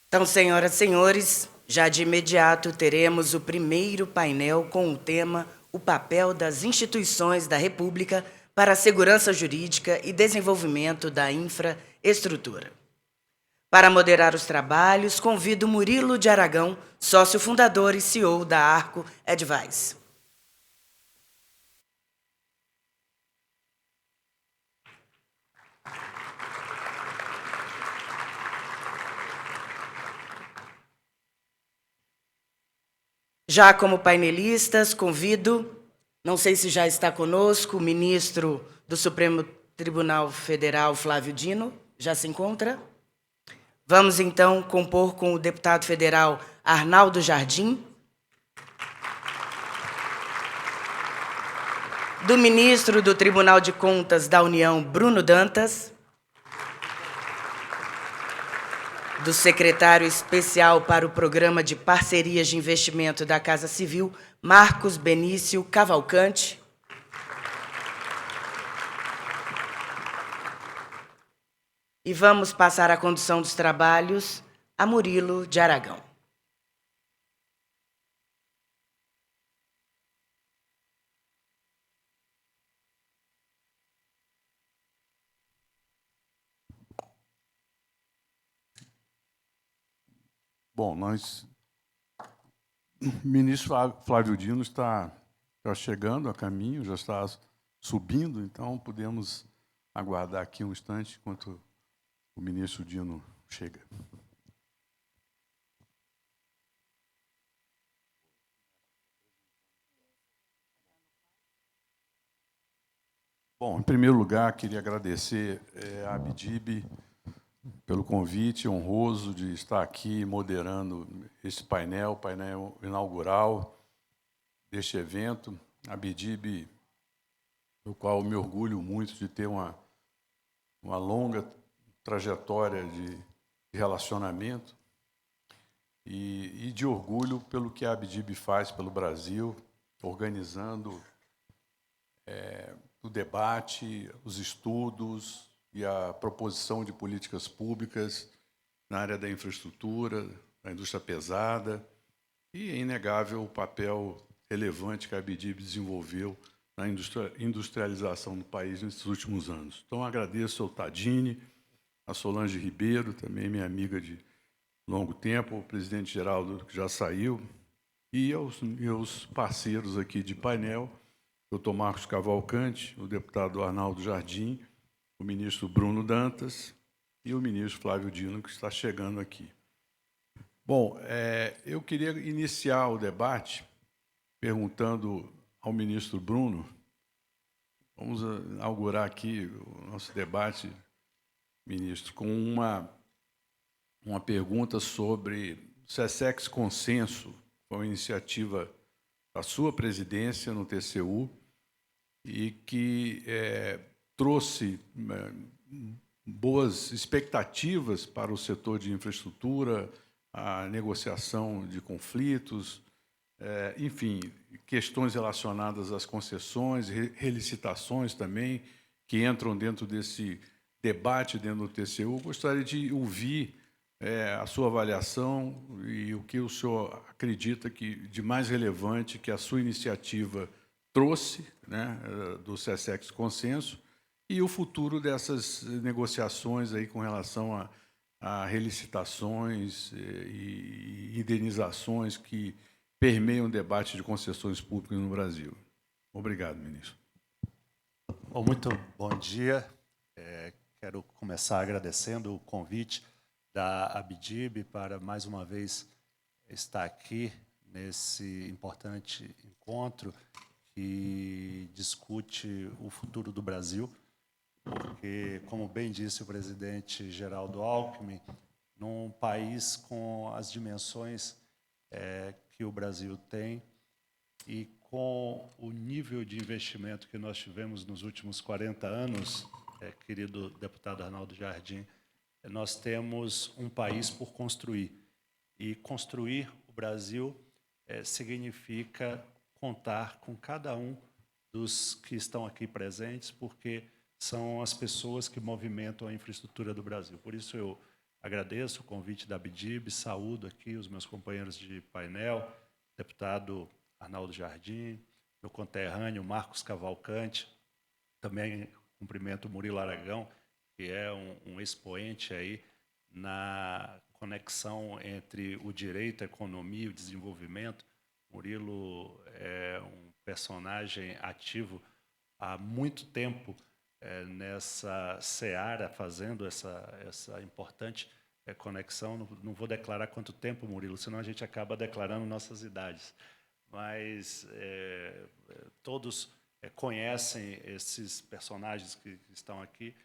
Então, senhoras e senhores, já de imediato teremos o primeiro painel com o tema O papel das instituições da República para a segurança jurídica e desenvolvimento da infraestrutura. Para moderar os trabalhos, convido Murilo de Aragão, sócio fundador e CEO da Arco Advice. Já como painelistas, convido, não sei se já está conosco, o ministro do Supremo Tribunal Federal, Flávio Dino, já se encontra? Vamos, então, compor com o deputado federal Arnaldo Jardim, do ministro do Tribunal de Contas da União, Bruno Dantas, do secretário especial para o Programa de Parcerias de Investimento da Casa Civil, Marcos Benício Cavalcante, e vamos passar a condução dos trabalhos a Murilo de Aragão. Bom, o ministro Flávio Dino está chegando a caminho, já está subindo, então podemos aguardar aqui um instante enquanto o ministro Dino chega. Bom, em primeiro lugar, queria agradecer à Abdib pelo convite honroso de estar aqui moderando esse painel inaugural deste evento. A Abdib, do qual me orgulho muito de ter uma longa trajetória de relacionamento e de orgulho pelo que a Abdib faz pelo Brasil, organizando o debate, os estudos e a proposição de políticas públicas na área da infraestrutura, da indústria pesada, e é inegável o papel relevante que a Abdib desenvolveu na industrialização do país nesses últimos anos. Então, agradeço ao Tadini, a Solange Ribeiro, também minha amiga de longo tempo, o presidente Geraldo, que já saiu, e aos meus parceiros aqui de painel, o doutor Marcos Cavalcante, o deputado Arnaldo Jardim, o ministro Bruno Dantas e o ministro Flávio Dino, que está chegando aqui. Bom, eu queria iniciar o debate perguntando ao ministro Bruno. Vamos inaugurar aqui o nosso debate, ministro, com uma pergunta sobre o SESEX Consenso, uma iniciativa da sua presidência no TCU e que trouxe boas expectativas para o setor de infraestrutura, a negociação de conflitos, enfim, questões relacionadas às concessões, relicitações também, que entram dentro desse debate dentro do TCU. Gostaria de ouvir a sua avaliação e o que o senhor acredita que de mais relevante que a sua iniciativa trouxe, né, do SESEX Consenso, e o futuro dessas negociações aí com relação a relicitações e indenizações que permeiam o debate de concessões públicas no Brasil. Obrigado, ministro. Bom, muito bom dia. Quero começar agradecendo o convite da Abdib para, mais uma vez, estar aqui nesse importante encontro que discute o futuro do Brasil, porque, como bem disse o presidente Geraldo Alckmin, num país com as dimensões que o Brasil tem e com o nível de investimento que nós tivemos nos últimos 40 anos, querido deputado Arnaldo Jardim, nós temos um país por construir. E construir o Brasil significa contar com cada um dos que estão aqui presentes, porque são as pessoas que movimentam a infraestrutura do Brasil. Por isso, eu agradeço o convite da ABDIB, saúdo aqui os meus companheiros de painel, deputado Arnaldo Jardim, meu conterrâneo Marcos Cavalcante, também cumprimento o Murilo Aragão, que é um expoente aí na conexão entre o direito, a economia e o desenvolvimento. Murilo é um personagem ativo há muito tempo nessa seara, fazendo essa importante conexão. Não vou declarar quanto tempo, Murilo, senão a gente acaba declarando nossas idades. Mas todos conhecem esses personagens que estão aqui.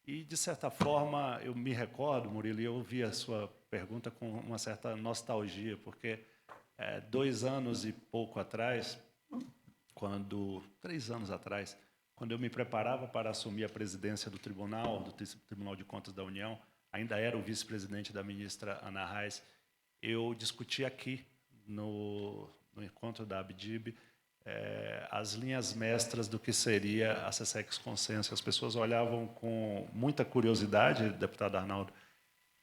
E, de certa forma, eu me recordo, Murilo, e eu ouvi a sua pergunta com uma certa nostalgia, porque 2 anos e pouco atrás, 3 anos atrás, quando eu me preparava para assumir a presidência do Tribunal de Contas da União, ainda era o vice-presidente da ministra Ana Reis, eu discuti aqui, no encontro da ABDIB, as linhas mestras do que seria a SESEX Consenso. As pessoas olhavam com muita curiosidade, deputado Arnaldo,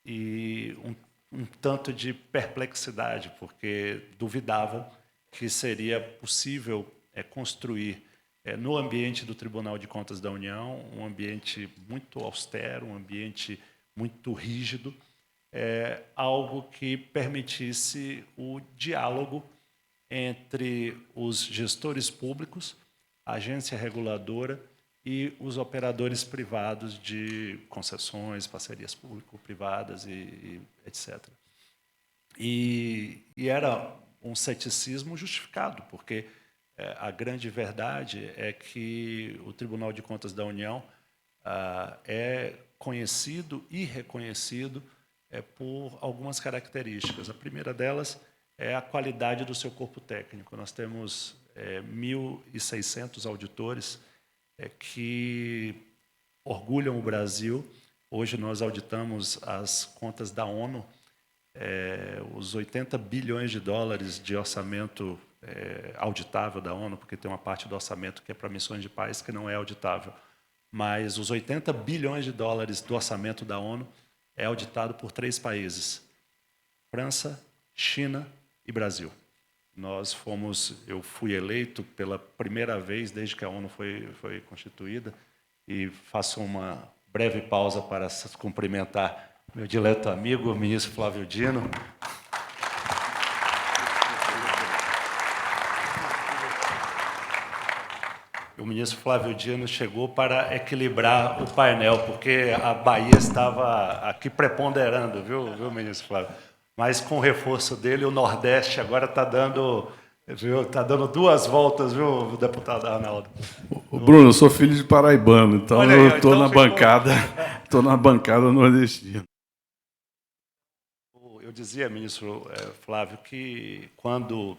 e um tanto de perplexidade, porque duvidavam que seria possível construir, no ambiente do Tribunal de Contas da União, um ambiente muito austero, um ambiente muito rígido, algo que permitisse o diálogo entre os gestores públicos, a agência reguladora e os operadores privados de concessões, parcerias público-privadas e etc. E era um ceticismo justificado, porque a grande verdade é que o Tribunal de Contas da União é conhecido e reconhecido por algumas características. A primeira delas é a qualidade do seu corpo técnico. Nós temos 1.600 auditores que orgulham o Brasil. Hoje nós auditamos as contas da ONU, os 80 bilhões de dólares de orçamento auditável da ONU, porque tem uma parte do orçamento que é para missões de paz que não é auditável. Mas os 80 bilhões de dólares do orçamento da ONU é auditado por 3 países: França, China e Brasil. Eu fui eleito pela primeira vez desde que a ONU foi constituída, e faço uma breve pausa para cumprimentar meu dileto amigo, o ministro Flávio Dino. O ministro Flávio Dino chegou para equilibrar o painel, porque a Bahia estava aqui preponderando, viu, ministro Flávio? Mas com o reforço dele, o Nordeste agora está dando 2 voltas, viu, deputado Arnaldo? Bruno, eu sou filho de paraibano, então Olha aí, eu estou então estou na bancada nordestina. Eu dizia, ministro Flávio, que quando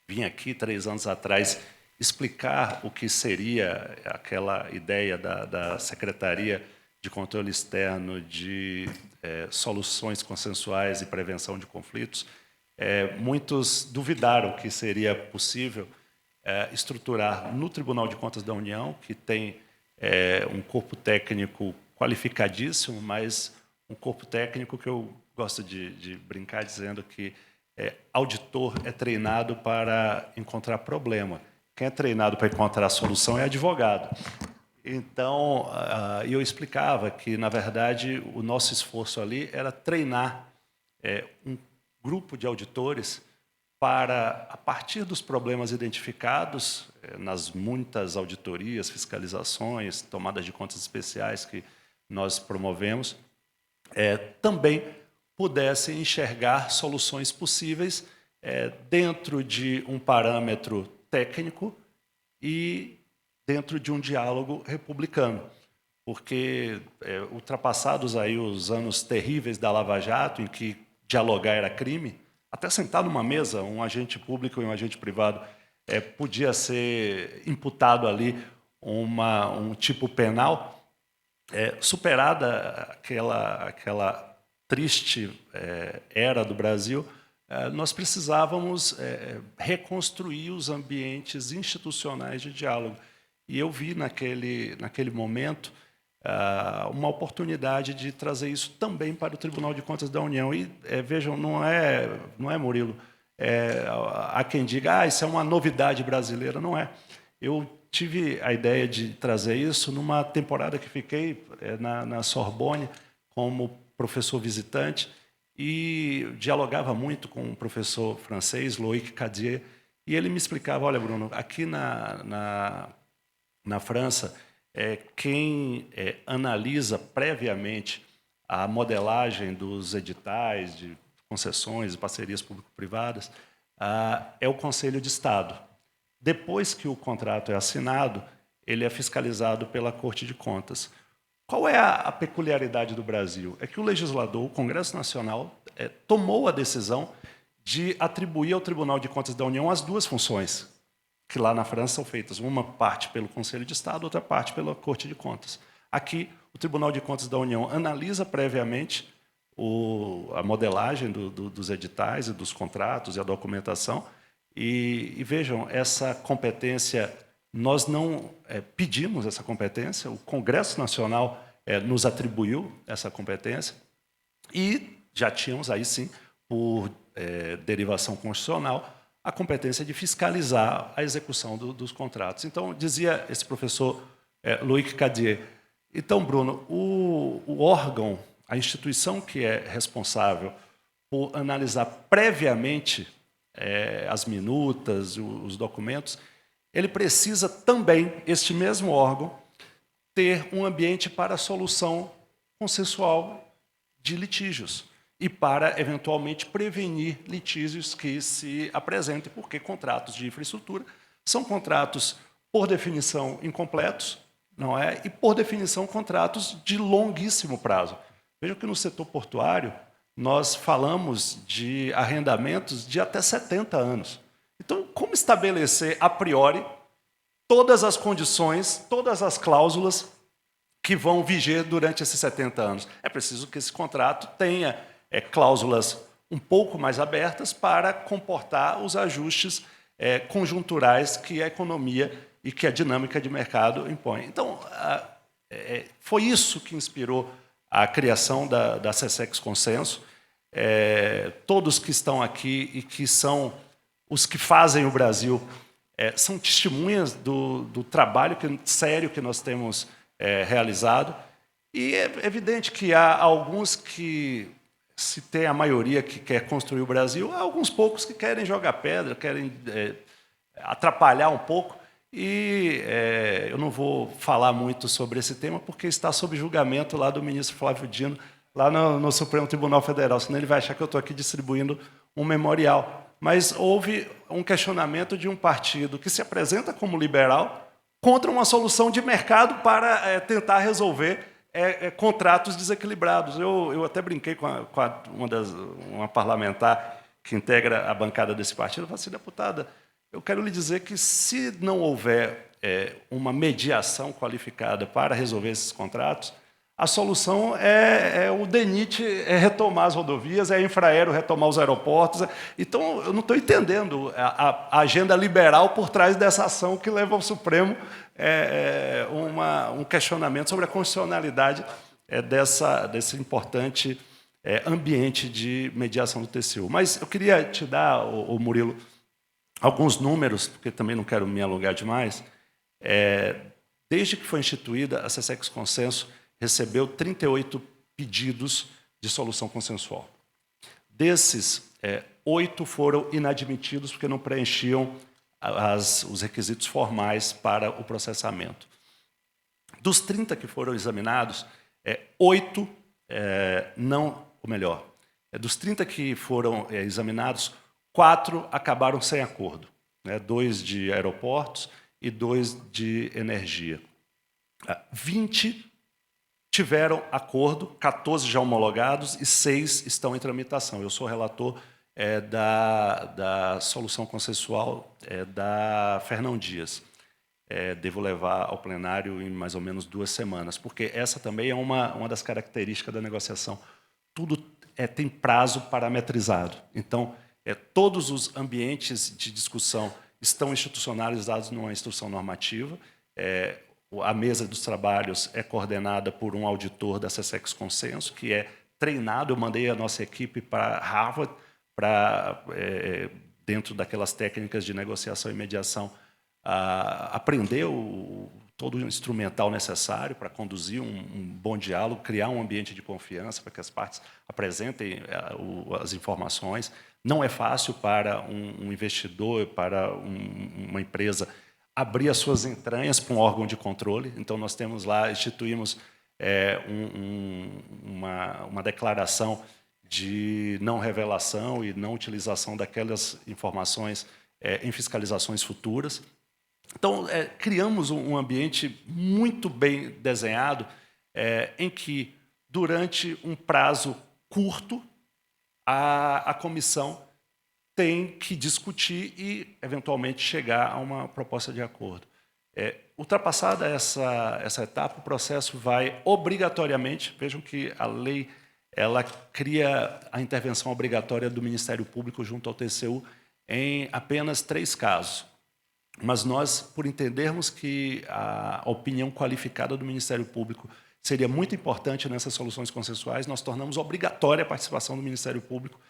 vim aqui 3 anos atrás explicar o que seria aquela ideia da Secretaria de Controle Externo de Soluções Consensuais e Prevenção de Conflitos, muitos duvidaram que seria possível estruturar no Tribunal de Contas da União, que tem um corpo técnico qualificadíssimo, mas um corpo técnico que eu gosto de brincar dizendo que auditor é treinado para encontrar problema. Quem é treinado para encontrar solução é advogado. Então, eu explicava que, na verdade, o nosso esforço ali era treinar um grupo de auditores para, a partir dos problemas identificados nas muitas auditorias, fiscalizações, tomadas de contas especiais que nós promovemos, também pudessem enxergar soluções possíveis dentro de um parâmetro técnico e dentro de um diálogo republicano, porque ultrapassados aí os anos terríveis da Lava Jato, em que dialogar era crime, até sentar numa mesa, um agente público e um agente privado podia ser imputado ali um tipo penal, superada aquela triste era do Brasil, nós precisávamos reconstruir os ambientes institucionais de diálogo. E eu vi naquele momento uma oportunidade de trazer isso também para o Tribunal de Contas da União. E, vejam, não é, Murilo, há quem diga, isso é uma novidade brasileira. Não é. Eu tive a ideia de trazer isso numa temporada que fiquei na Sorbonne como professor visitante e dialogava muito com um professor francês, Loïc Cadier, e ele me explicava, olha, Bruno, aqui na França, quem analisa previamente a modelagem dos editais de concessões e parcerias público-privadas é o Conselho de Estado. Depois que o contrato é assinado, ele é fiscalizado pela Corte de Contas. Qual é a peculiaridade do Brasil? É que o legislador, o Congresso Nacional, tomou a decisão de atribuir ao Tribunal de Contas da União as duas funções, que lá na França são feitas, uma parte pelo Conselho de Estado, outra parte pela Corte de Contas. Aqui, o Tribunal de Contas da União analisa previamente a modelagem dos editais e dos contratos e a documentação, e vejam, essa competência, nós não pedimos essa competência, o Congresso Nacional nos atribuiu essa competência, e já tínhamos aí sim, por derivação constitucional, a competência de fiscalizar a execução dos contratos. Então, dizia esse professor Loïc Cadier, então, Bruno, o órgão, a instituição que é responsável por analisar previamente as minutas, os documentos, ele precisa também, este mesmo órgão, ter um ambiente para a solução consensual de litígios e para, eventualmente, prevenir litígios que se apresentem, porque contratos de infraestrutura são contratos, por definição, incompletos, não é? E, por definição, contratos de longuíssimo prazo. Vejam que no setor portuário, nós falamos de arrendamentos de até 70 anos. Então, como estabelecer, a priori, todas as condições, todas as cláusulas que vão viger durante esses 70 anos? É preciso que esse contrato tenha cláusulas um pouco mais abertas para comportar os ajustes conjunturais que a economia e que a dinâmica de mercado impõe. Então, foi isso que inspirou a criação da SESEX Consenso. Todos que estão aqui e que são os que fazem o Brasil são testemunhas do trabalho sério que nós temos realizado. E é evidente que há alguns que, se tem a maioria que quer construir o Brasil, há alguns poucos que querem jogar pedra, querem atrapalhar um pouco. E eu não vou falar muito sobre esse tema, porque está sob julgamento lá do ministro Flávio Dino, lá no Supremo Tribunal Federal, senão ele vai achar que eu estou aqui distribuindo um memorial. Mas houve um questionamento de um partido que se apresenta como liberal contra uma solução de mercado para tentar resolver contratos desequilibrados. Eu até brinquei com uma parlamentar que integra a bancada desse partido, eu falei assim, deputada, eu quero lhe dizer que, se não houver uma mediação qualificada para resolver esses contratos, a solução o DENIT retomar as rodovias, a Infraero retomar os aeroportos. Então, eu não estou entendendo a agenda liberal por trás dessa ação que leva ao Supremo um questionamento sobre a constitucionalidade desse importante ambiente de mediação do TCU. Mas eu queria te dar, Murilo, alguns números, porque também não quero me alongar demais. Desde que foi instituída, a SESEX Consenso recebeu 38 pedidos de solução consensual. Desses, 8 foram inadmitidos porque não preenchiam os requisitos formais para o processamento. Dos 30 que foram examinados, 8 não, ou melhor, dos 30 que foram examinados, 4 acabaram sem acordo, 2 de aeroportos e 2 de energia. 20 tiveram acordo, 14 já homologados e 6 estão em tramitação. Eu sou relator da solução consensual da Fernão Dias. Devo levar ao plenário em mais ou menos 2 semanas, porque essa também é uma das características da negociação. Tudo tem prazo parametrizado. Então, todos os ambientes de discussão estão institucionalizados numa instrução normativa. a mesa dos trabalhos é coordenada por um auditor da SESEX Consenso, que é treinado. Eu mandei a nossa equipe para Harvard, dentro daquelas técnicas de negociação e mediação, aprender todo o instrumental necessário para conduzir um bom diálogo, criar um ambiente de confiança para que as partes apresentem as informações. Não é fácil para um investidor, para uma empresa, abrir as suas entranhas para um órgão de controle. Então, nós temos lá, instituímos uma declaração de não revelação e não utilização daquelas informações em fiscalizações futuras. Então, criamos um ambiente muito bem desenhado, em que, durante um prazo curto, a comissão tem que discutir e, eventualmente, chegar a uma proposta de acordo. Ultrapassada essa etapa, o processo vai obrigatoriamente, vejam que a lei ela cria a intervenção obrigatória do Ministério Público junto ao TCU em apenas 3 casos. Mas nós, por entendermos que a opinião qualificada do Ministério Público seria muito importante nessas soluções consensuais, nós tornamos obrigatória a participação do Ministério Público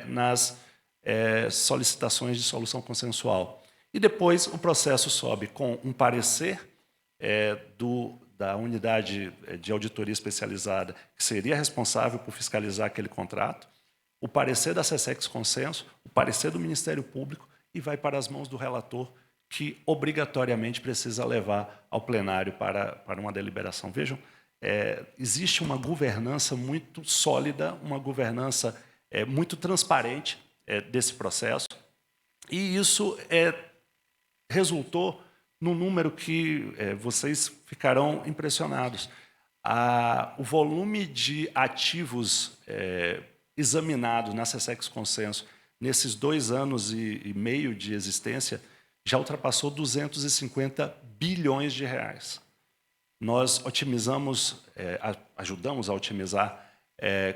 nas solicitações de solução consensual. E depois o processo sobe com um parecer da unidade de auditoria especializada, que seria responsável por fiscalizar aquele contrato, o parecer da SESEX Consenso, o parecer do Ministério Público, e vai para as mãos do relator, que obrigatoriamente precisa levar ao plenário para uma deliberação. Vejam, existe uma governança muito sólida, uma governança muito transparente desse processo, e isso resultou num número que vocês ficarão impressionados. O volume de ativos examinados na SESEX Consenso nesses 2 anos e meio de existência já ultrapassou 250 bilhões de reais. Nós otimizamos, ajudamos a otimizar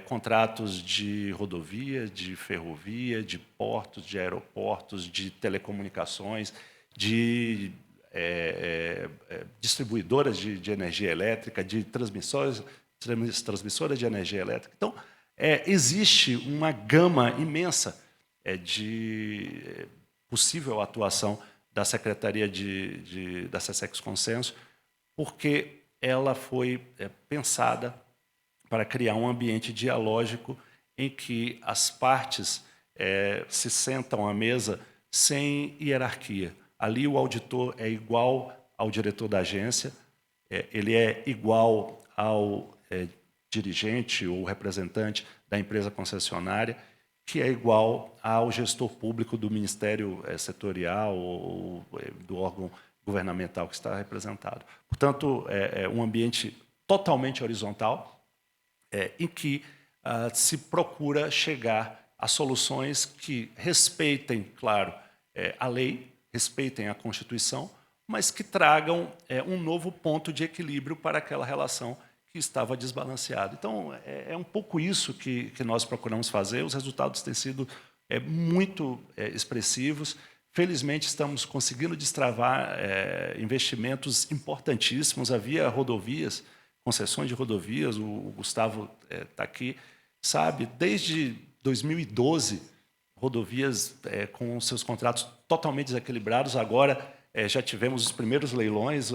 contratos de rodovia, de ferrovia, de portos, de aeroportos, de telecomunicações, de distribuidoras de energia elétrica, de transmissoras de energia elétrica. Então, existe uma gama imensa de possível atuação da Secretaria da SESEX Consenso, porque ela foi pensada para criar um ambiente dialógico em que as partes se sentam à mesa sem hierarquia. Ali o auditor é igual ao diretor da agência, ele é igual ao dirigente ou representante da empresa concessionária, que é igual ao gestor público do ministério setorial ou do órgão governamental que está representado. Portanto, é um ambiente totalmente horizontal, em que se procura chegar a soluções que respeitem, claro, a lei, respeitem a Constituição, mas que tragam um novo ponto de equilíbrio para aquela relação que estava desbalanceada. Então, é um pouco isso que nós procuramos fazer. Os resultados têm sido muito expressivos. Felizmente, estamos conseguindo destravar investimentos importantíssimos. Havia rodovias, concessões de rodovias, o Gustavo está aqui, sabe, desde 2012, rodovias com seus contratos totalmente desequilibrados. Agora, já tivemos os primeiros leilões,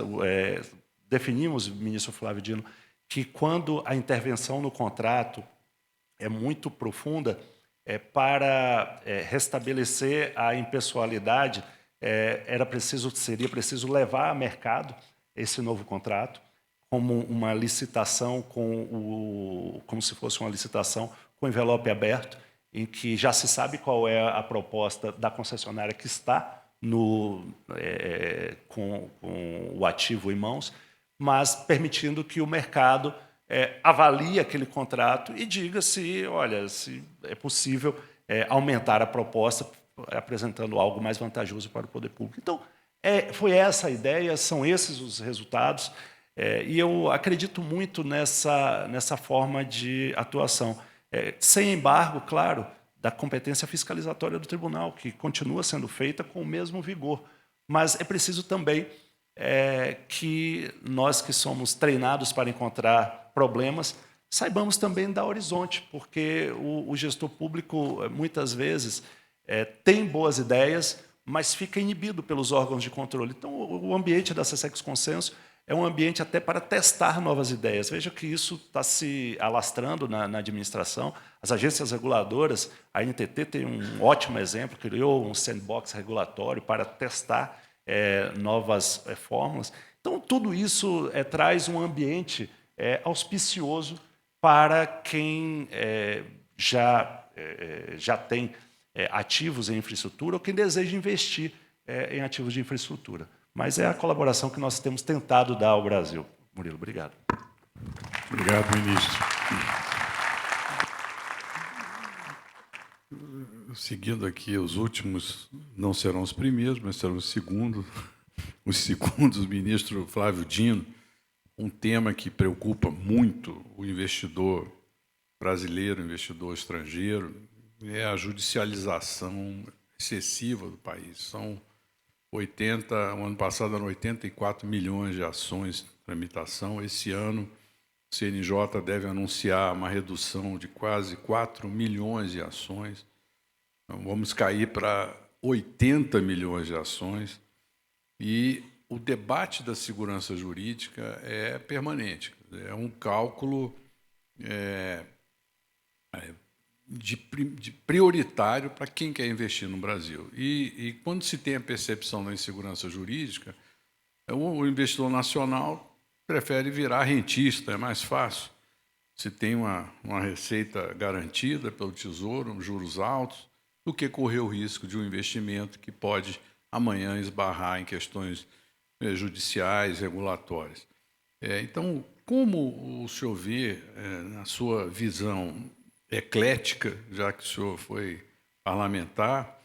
definimos, ministro Flávio Dino, que quando a intervenção no contrato é muito profunda, para restabelecer a impessoalidade, seria preciso levar a mercado esse novo contrato, como uma licitação, como se fosse uma licitação com envelope aberto, em que já se sabe qual é a proposta da concessionária que está com o ativo em mãos, mas permitindo que o mercado avalie aquele contrato e diga se é possível aumentar a proposta, apresentando algo mais vantajoso para o poder público. Então, foi essa a ideia, são esses os resultados, e eu acredito muito nessa forma de atuação. Sem embargo, claro, da competência fiscalizatória do tribunal, que continua sendo feita com o mesmo vigor. Mas é preciso também que nós que somos treinados para encontrar problemas, saibamos também dar horizonte, porque o gestor público, muitas vezes, tem boas ideias, mas fica inibido pelos órgãos de controle. Então, o ambiente da SESEX Consenso é um ambiente até para testar novas ideias. Veja que isso está se alastrando na administração. As agências reguladoras, a NTT tem um ótimo exemplo, criou um sandbox regulatório para testar novas fórmulas. Então, tudo isso traz um ambiente auspicioso para quem já tem ativos em infraestrutura ou quem deseja investir em ativos de infraestrutura. Mas é a colaboração que nós temos tentado dar ao Brasil. Murilo, obrigado. Obrigado, ministro. Seguindo aqui, os últimos não serão os primeiros, mas serão os segundos. Os segundos, ministro Flávio Dino, um tema que preocupa muito o investidor brasileiro, o investidor estrangeiro, é a judicialização excessiva do país. São o ano passado eram 84 milhões de ações de tramitação. Esse ano, o CNJ deve anunciar uma redução de quase 4 milhões de ações. Então, vamos cair para 80 milhões de ações. E o debate da segurança jurídica é permanente. É um cálculo de prioritário para quem quer investir no Brasil. E quando se tem a percepção da insegurança jurídica, o investidor nacional prefere virar rentista, é mais fácil. Se tem uma receita garantida pelo Tesouro, juros altos, do que correr o risco de um investimento que pode amanhã esbarrar em questões judiciais, regulatórias. Então, como o senhor vê, na sua visão eclética, já que o senhor foi parlamentar,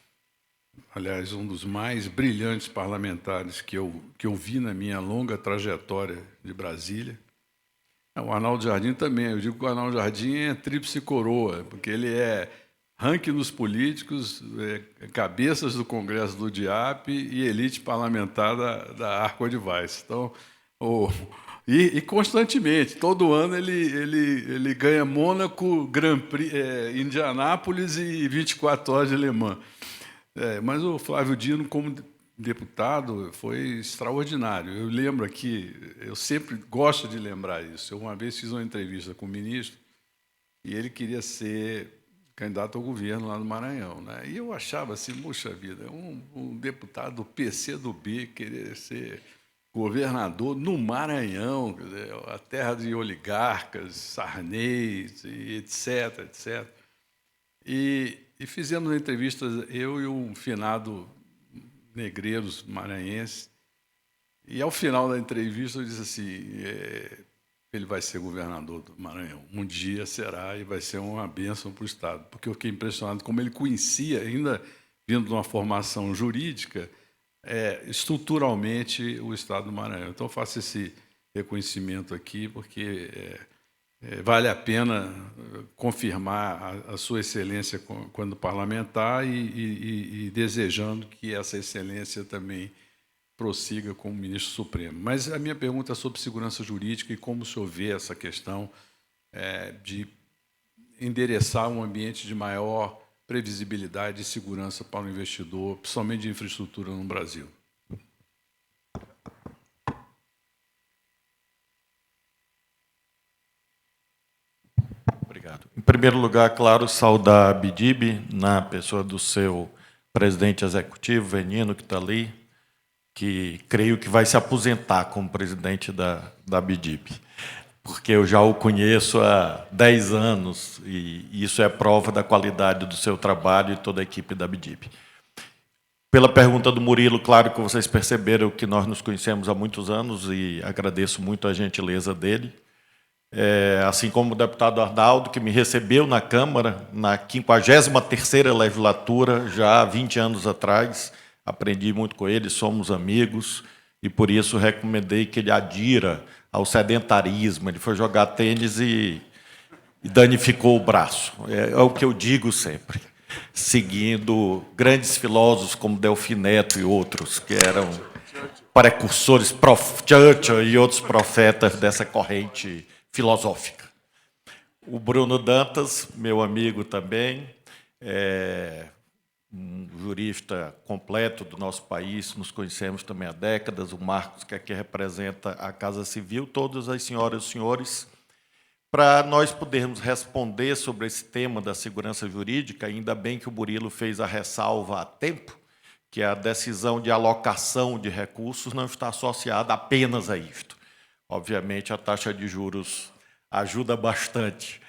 aliás, um dos mais brilhantes parlamentares que eu vi na minha longa trajetória de Brasília. O Arnaldo Jardim também. Eu digo que o Arnaldo Jardim é tríplice coroa, porque ele é ranking nos políticos, cabeças do Congresso do DIAP e elite parlamentar da Arco Advice. Então, e constantemente, todo ano ele ganha Mônaco, Grand Prix, Indianápolis e 24 horas de Le Mans. Mas o Flávio Dino, como deputado, foi extraordinário. Eu lembro aqui, eu sempre gosto de lembrar isso. Eu uma vez fiz uma entrevista com o ministro e ele queria ser candidato ao governo lá no Maranhão, né? E eu achava assim, puxa vida, um deputado do PCdoB querer ser governador no Maranhão, quer dizer, a terra de oligarcas, Sarney, e etc, etc. E fizemos entrevistas, eu e um finado Negreiros maranhense, e ao final da entrevista eu disse assim, ele vai ser governador do Maranhão, um dia será e vai ser uma bênção para o Estado, porque eu fiquei impressionado como ele conhecia, ainda vindo de uma formação jurídica, estruturalmente o Estado do Maranhão. Então, eu faço esse reconhecimento aqui, porque vale a pena confirmar a sua excelência quando parlamentar e desejando que essa excelência também prossiga como ministro supremo. Mas a minha pergunta é sobre segurança jurídica e como o senhor vê essa questão de endereçar um ambiente de maior previsibilidade e segurança para o investidor, principalmente de infraestrutura no Brasil. Obrigado. Em primeiro lugar, claro, saudar a BIDIB, na pessoa do seu presidente executivo, Venino, que está ali, que creio que vai se aposentar como presidente da BIDIB, porque eu já o conheço há 10 anos, e isso é prova da qualidade do seu trabalho e toda a equipe da BIDIB. Pela pergunta do Murilo, claro que vocês perceberam que nós nos conhecemos há muitos anos e agradeço muito a gentileza dele. Assim como o deputado Arnaldo, que me recebeu na Câmara, na 53ª legislatura, já há 20 anos atrás, aprendi muito com ele, somos amigos, e por isso recomendei que ele adira ao sedentarismo. Ele foi jogar tênis e danificou o braço. É o que eu digo sempre, seguindo grandes filósofos como Delfim Neto e outros, que eram precursores, Churchill e outros profetas dessa corrente filosófica. O Bruno Dantas, meu amigo também, um jurista completo do nosso país, nos conhecemos também há décadas, o Marcos, que aqui representa a Casa Civil, todas as senhoras e os senhores, para nós podermos responder sobre esse tema da segurança jurídica. Ainda bem que o Murilo fez a ressalva a tempo, que a decisão de alocação de recursos não está associada apenas a isto. Obviamente, a taxa de juros ajuda bastante,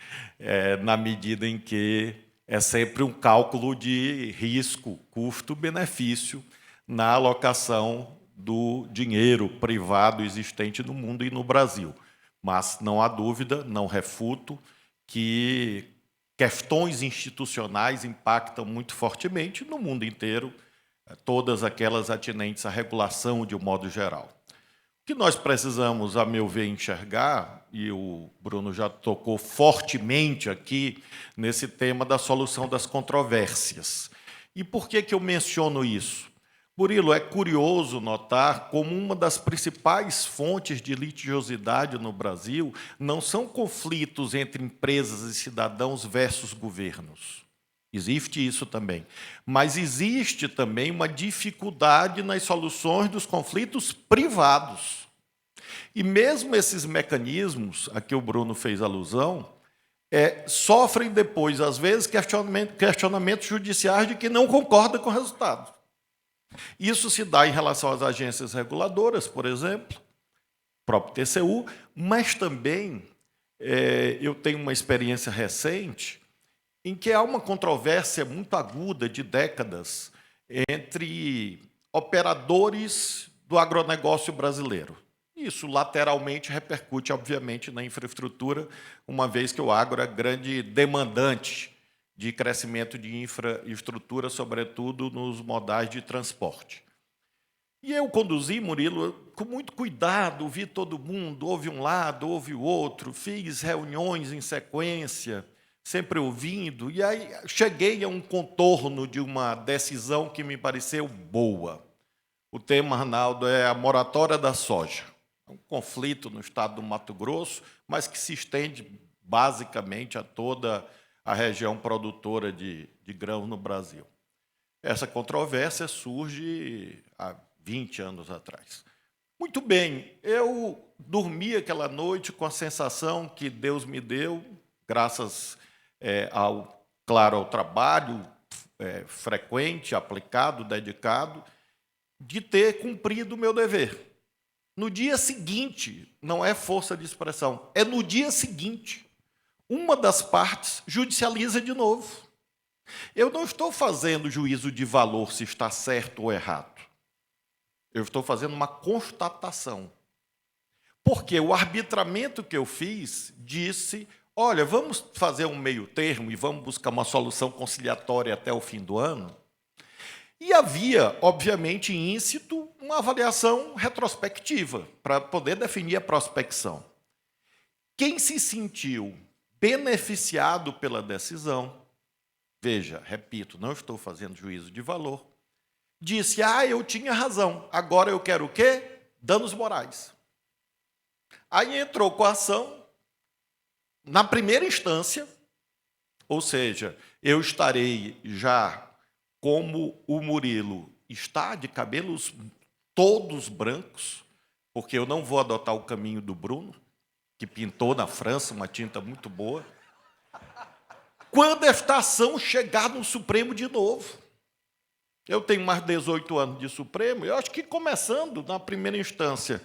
na medida em que é sempre um cálculo de risco, custo, benefício na alocação do dinheiro privado existente no mundo e no Brasil. Mas não há dúvida, não refuto, que questões institucionais impactam muito fortemente no mundo inteiro, todas aquelas atinentes à regulação de um modo geral. O que nós precisamos, a meu ver, enxergar, e o Bruno já tocou fortemente aqui nesse tema da solução das controvérsias. E por que eu menciono isso? Murilo, é curioso notar como uma das principais fontes de litigiosidade no Brasil não são conflitos entre empresas e cidadãos versus governos. Existe isso também. Mas existe também uma dificuldade nas soluções dos conflitos privados. E mesmo esses mecanismos, a que o Bruno fez alusão, sofrem depois, às vezes, questionamentos judiciais de que não concorda com o resultado. Isso se dá em relação às agências reguladoras, por exemplo, próprio TCU, mas também eu tenho uma experiência recente em que há uma controvérsia muito aguda de décadas entre operadores do agronegócio brasileiro. Isso lateralmente repercute, obviamente, na infraestrutura, uma vez que o agro é grande demandante de crescimento de infraestrutura, sobretudo nos modais de transporte. E eu conduzi, Murilo, com muito cuidado, ouvi todo mundo, ouvi um lado, ouvi o outro, fiz reuniões em sequência, sempre ouvindo, e aí cheguei a um contorno de uma decisão que me pareceu boa. O tema, Arnaldo, é a moratória da soja. É um conflito no estado do Mato Grosso, mas que se estende basicamente a toda a região produtora de grãos no Brasil. Essa controvérsia surge há 20 anos atrás. Muito bem, eu dormi aquela noite com a sensação que Deus me deu, graças ao trabalho frequente, aplicado, dedicado, de ter cumprido o meu dever. No dia seguinte, não é força de expressão, é no dia seguinte, uma das partes judicializa de novo. Eu não estou fazendo juízo de valor se está certo ou errado. Eu estou fazendo uma constatação. Porque o arbitramento que eu fiz disse: olha, vamos fazer um meio termo e vamos buscar uma solução conciliatória até o fim do ano. E havia, obviamente, íncito, uma avaliação retrospectiva para poder definir a prospecção. Quem se sentiu beneficiado pela decisão, veja, repito, não estou fazendo juízo de valor, disse: eu tinha razão, agora eu quero o quê? Danos morais. Aí entrou com a ação na primeira instância, ou seja, eu estarei já, como o Murilo está, de cabelos todos brancos, porque eu não vou adotar o caminho do Bruno, que pintou na França uma tinta muito boa, quando esta ação chegar no Supremo de novo. Eu tenho mais de 18 anos de Supremo, eu acho que começando na primeira instância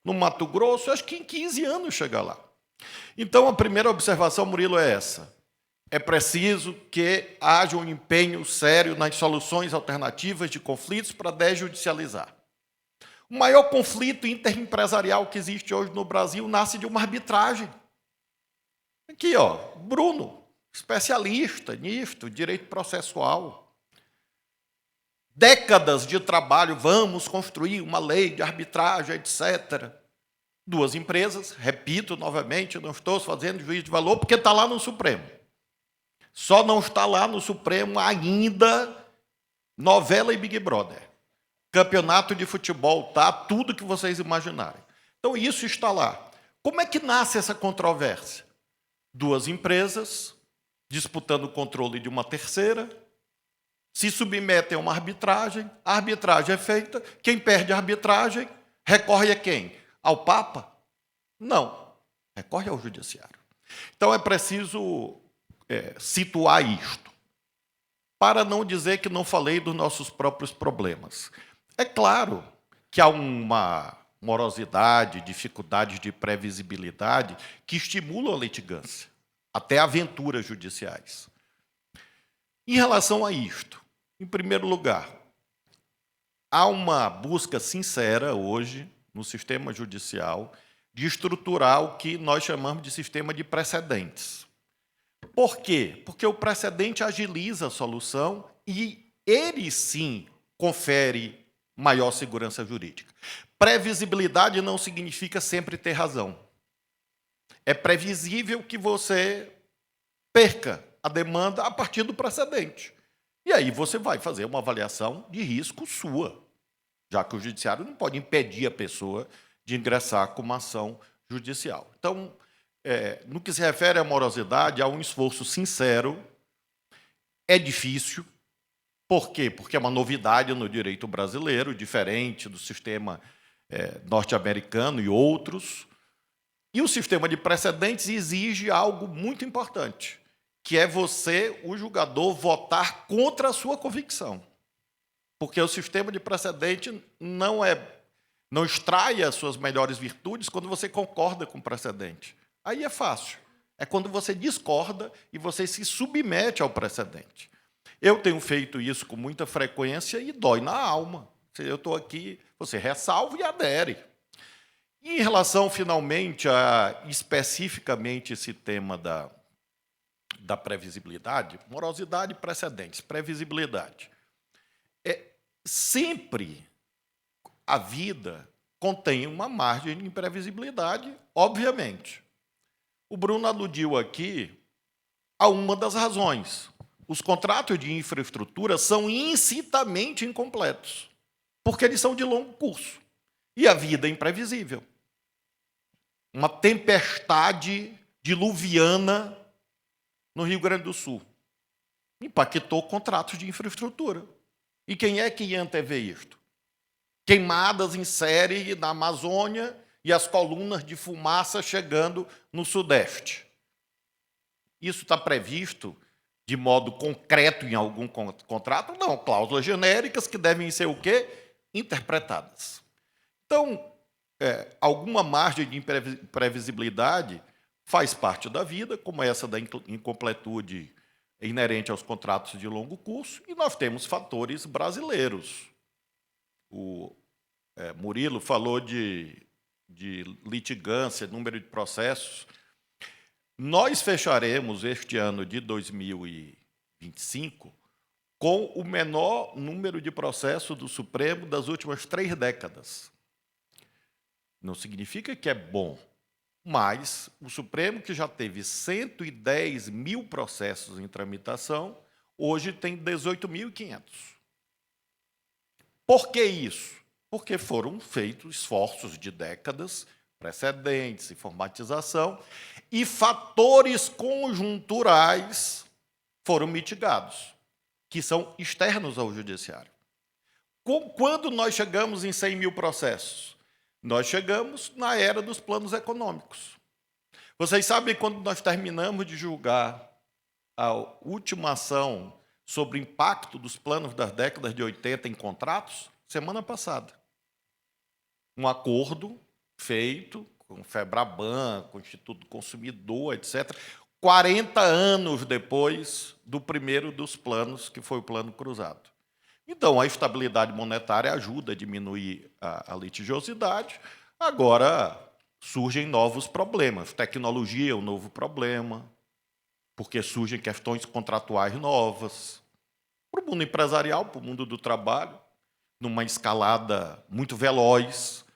no Mato Grosso, eu acho que em 15 anos chegar lá. Então, a primeira observação, Murilo, é essa. É preciso que haja um empenho sério nas soluções alternativas de conflitos para desjudicializar. O maior conflito interempresarial que existe hoje no Brasil nasce de uma arbitragem. Aqui, Bruno, especialista nisto, direito processual. Décadas de trabalho, vamos construir uma lei de arbitragem, etc. Duas empresas, repito novamente, eu não estou fazendo juízo de valor porque está lá no Supremo. Só não está lá no Supremo ainda novela e Big Brother. campeonato de futebol, tá? Tudo que vocês imaginarem. Então, isso está lá. Como é que nasce essa controvérsia? Duas empresas disputando o controle de uma terceira, se submetem a uma arbitragem, a arbitragem é feita, quem perde a arbitragem recorre a quem? Ao Papa? Não, recorre ao Judiciário. Então, é preciso situar isto, para não dizer que não falei dos nossos próprios problemas. É claro que há uma morosidade, dificuldades de previsibilidade que estimulam a litigância, até aventuras judiciais. Em relação a isto, em primeiro lugar, há uma busca sincera hoje no sistema judicial de estruturar o que nós chamamos de sistema de precedentes. Por quê? Porque o precedente agiliza a solução e ele sim confere maior segurança jurídica. Previsibilidade não significa sempre ter razão. É previsível que você perca a demanda a partir do precedente. E aí você vai fazer uma avaliação de risco sua, já que o judiciário não pode impedir a pessoa de ingressar com uma ação judicial. Então, no que se refere à morosidade, há um esforço sincero, é difícil. Por quê? Porque é uma novidade no direito brasileiro, diferente do sistema norte-americano e outros. E o sistema de precedentes exige algo muito importante, que é você, o julgador, votar contra a sua convicção. Porque o sistema de precedente não extrai as suas melhores virtudes quando você concorda com o precedente. Aí é fácil. É quando você discorda e você se submete ao precedente. Eu tenho feito isso com muita frequência e dói na alma. Eu estou aqui, você ressalva e adere. E em relação, finalmente, a especificamente esse tema da previsibilidade, morosidade e precedentes, previsibilidade. Sempre a vida contém uma margem de imprevisibilidade, obviamente. O Bruno aludiu aqui a uma das razões. Os contratos de infraestrutura são incitamente incompletos, porque eles são de longo curso. E a vida é imprevisível. Uma tempestade diluviana no Rio Grande do Sul impactou contratos de infraestrutura. E quem é que ia antever isto? Queimadas em série na Amazônia e as colunas de fumaça chegando no Sudeste. Isso está previsto de modo concreto em algum contrato? Não, cláusulas genéricas que devem ser o quê? Interpretadas. Então, alguma margem de imprevisibilidade faz parte da vida, como essa da incompletude inerente aos contratos de longo curso, e nós temos fatores brasileiros. O Murilo falou de litigância, número de processos. Nós fecharemos este ano de 2025 com o menor número de processos do Supremo das últimas 3 décadas. Não significa que é bom, mas o Supremo, que já teve 110 mil processos em tramitação, hoje tem 18.500. Por que isso? Porque foram feitos esforços de décadas, precedentes, informatização, e fatores conjunturais foram mitigados, que são externos ao judiciário. Quando nós chegamos em 100 mil processos? Nós chegamos na era dos planos econômicos. Vocês sabem quando nós terminamos de julgar a última ação sobre o impacto dos planos das décadas de 80 em contratos? Semana passada. Um acordo feito com o Febraban, com o Instituto do Consumidor, etc., 40 anos depois do primeiro dos planos, que foi o Plano Cruzado. Então, a estabilidade monetária ajuda a diminuir a litigiosidade. Agora, surgem novos problemas. Tecnologia é um novo problema, porque surgem questões contratuais novas. Para o mundo empresarial, para o mundo do trabalho, numa escalada muito veloz.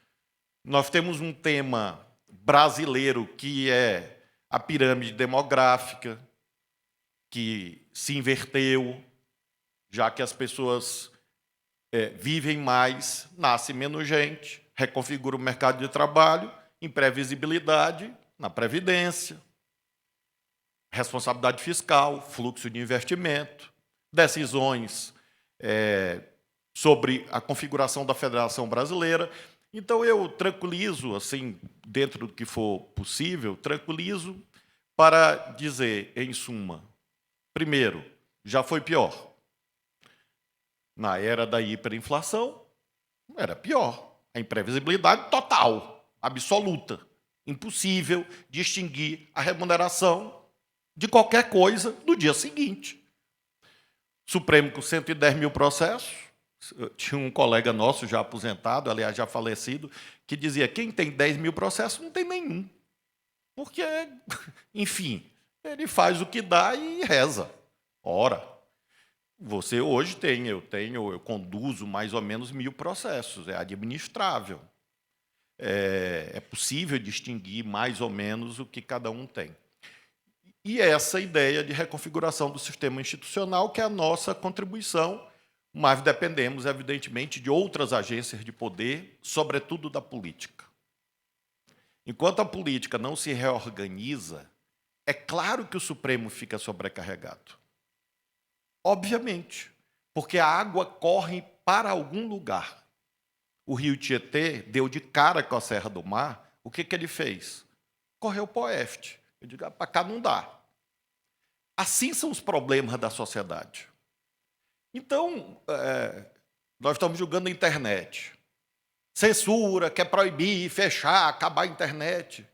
Nós temos um tema brasileiro que é a pirâmide demográfica, que se inverteu, já que as pessoas vivem mais, nasce menos gente, reconfigura o mercado de trabalho, imprevisibilidade na Previdência, responsabilidade fiscal, fluxo de investimento, decisões sobre a configuração da Federação Brasileira. Então, eu tranquilizo, assim, dentro do que for possível, tranquilizo para dizer, em suma, primeiro, já foi pior. Na era da hiperinflação, era pior. A imprevisibilidade total, absoluta. Impossível distinguir a remuneração de qualquer coisa no dia seguinte. Supremo com 110 mil processos. Tinha um colega nosso já aposentado, aliás, já falecido, que dizia, quem tem 10 mil processos não tem nenhum. Porque, enfim, ele faz o que dá e reza. Ora, você hoje tem, eu conduzo mais ou menos 1000 processos, é administrável. É possível distinguir mais ou menos o que cada um tem. E essa ideia de reconfiguração do sistema institucional, que é a nossa contribuição, mas dependemos, evidentemente, de outras agências de poder, sobretudo da política. Enquanto a política não se reorganiza, é claro que o Supremo fica sobrecarregado. Obviamente, porque a água corre para algum lugar. O rio Tietê deu de cara com a Serra do Mar, o que ele fez? Correu para o oeste. Eu digo, para cá não dá. Assim são os problemas da sociedade. Então, nós estamos julgando a internet. Censura, quer proibir, fechar, acabar a internet.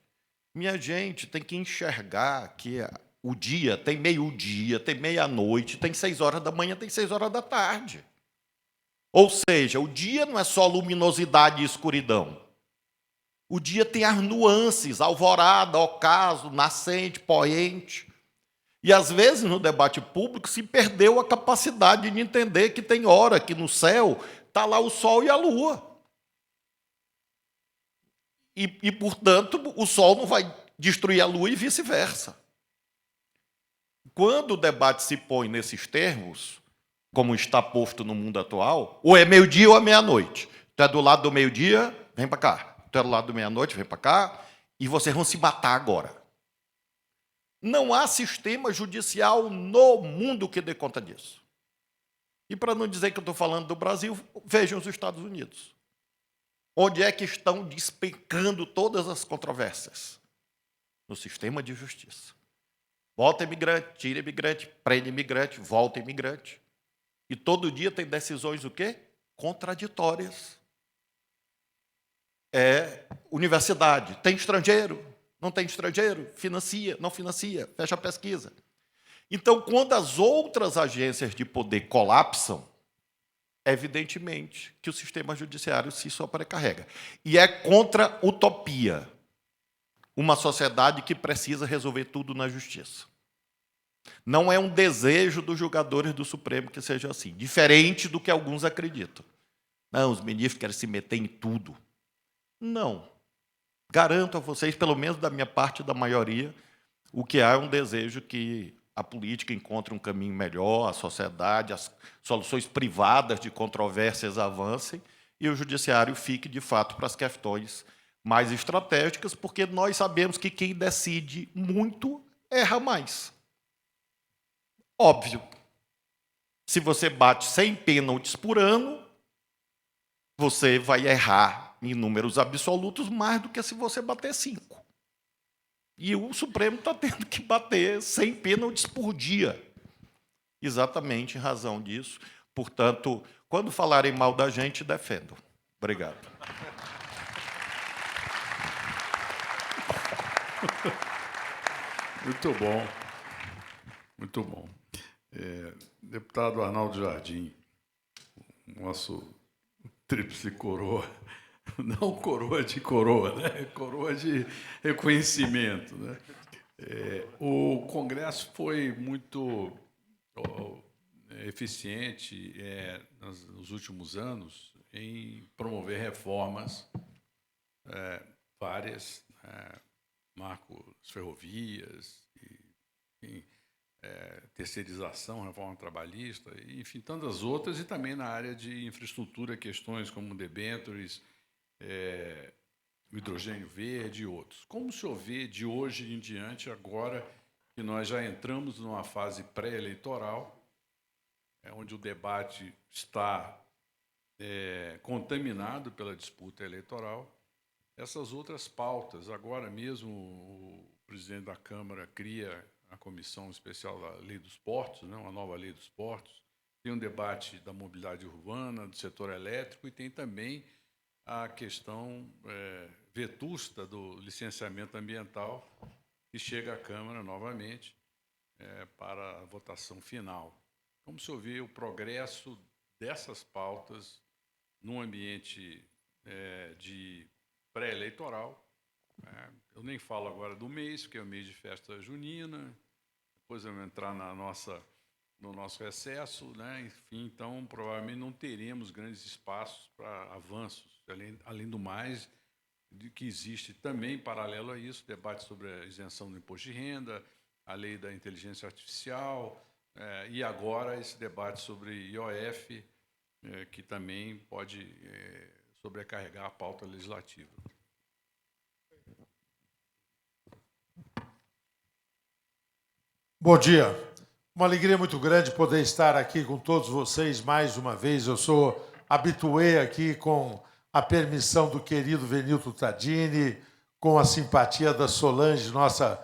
Minha gente, tem que enxergar que o dia tem meio-dia, tem meia-noite, tem 6 horas da manhã, tem 6 horas da tarde. Ou seja, o dia não é só luminosidade e escuridão. O dia tem as nuances, alvorada, ocaso, nascente, poente. E, às vezes, no debate público, se perdeu a capacidade de entender que tem hora que no céu está lá o sol e a lua. E, portanto, o sol não vai destruir a lua e vice-versa. Quando o debate se põe nesses termos, como está posto no mundo atual, ou é meio-dia ou é meia-noite. Tu é do lado do meio-dia, vem para cá. Tu é do lado do meia-noite, vem para cá. E vocês vão se matar agora. Não há sistema judicial no mundo que dê conta disso. E para não dizer que eu estou falando do Brasil, vejam os Estados Unidos. Onde é que estão despencando todas as controvérsias? No sistema de justiça. Volta imigrante, tira imigrante, prende imigrante, volta imigrante. E todo dia tem decisões o quê? Contraditórias. Universidade, tem estrangeiro? Não tem estrangeiro? Financia, não financia, fecha a pesquisa. Então, quando as outras agências de poder colapsam, evidentemente que o sistema judiciário se sobrecarrega. E é contra utopia uma sociedade que precisa resolver tudo na justiça. Não é um desejo dos julgadores do Supremo que seja assim, diferente do que alguns acreditam. Não, os ministros querem se meter em tudo. Não. Garanto a vocês, pelo menos da minha parte, da maioria, o que há é um desejo que a política encontre um caminho melhor, a sociedade, as soluções privadas de controvérsias avancem e o judiciário fique, de fato, para as questões mais estratégicas, porque nós sabemos que quem decide muito erra mais. Óbvio. Se você bate 100 pênaltis por ano, você vai errar em números absolutos mais do que se você bater 5. E o Supremo está tendo que bater 100 pênaltis por dia. Exatamente em razão disso. Portanto, quando falarem mal da gente, defendam. Obrigado. Muito bom. Muito bom. Deputado Arnaldo Jardim, nosso tríplice coroa, não coroa de coroa, né? Coroa de reconhecimento, né? O Congresso foi muito eficiente nos últimos anos em promover reformas várias, marco das ferrovias, terceirização, reforma trabalhista, enfim, tantas outras, e também na área de infraestrutura, questões como debêntures, o hidrogênio verde e outros. Como o senhor vê de hoje em diante, agora que nós já entramos numa fase pré-eleitoral, onde o debate está contaminado pela disputa eleitoral, essas outras pautas? Agora mesmo o presidente da Câmara cria a Comissão Especial da Lei dos Portos, né, uma nova Lei dos Portos, tem um debate da mobilidade urbana, do setor elétrico, e tem também a questão vetusta do licenciamento ambiental, que chega à Câmara novamente para a votação final. Como o senhor vê o progresso dessas pautas num ambiente de pré-eleitoral? Eu nem falo agora do mês, porque é o mês de festa junina, depois vamos entrar no nosso recesso, né? Enfim, então provavelmente não teremos grandes espaços para avanços. Além do mais, de que existe também, paralelo a isso, debate sobre a isenção do imposto de renda, a lei da inteligência artificial, e agora esse debate sobre IOF, que também pode sobrecarregar a pauta legislativa. Bom dia. Uma alegria muito grande poder estar aqui com todos vocês mais uma vez. Eu sou habitué aqui com a permissão do querido Venilton Tadini, com a simpatia da Solange, nossa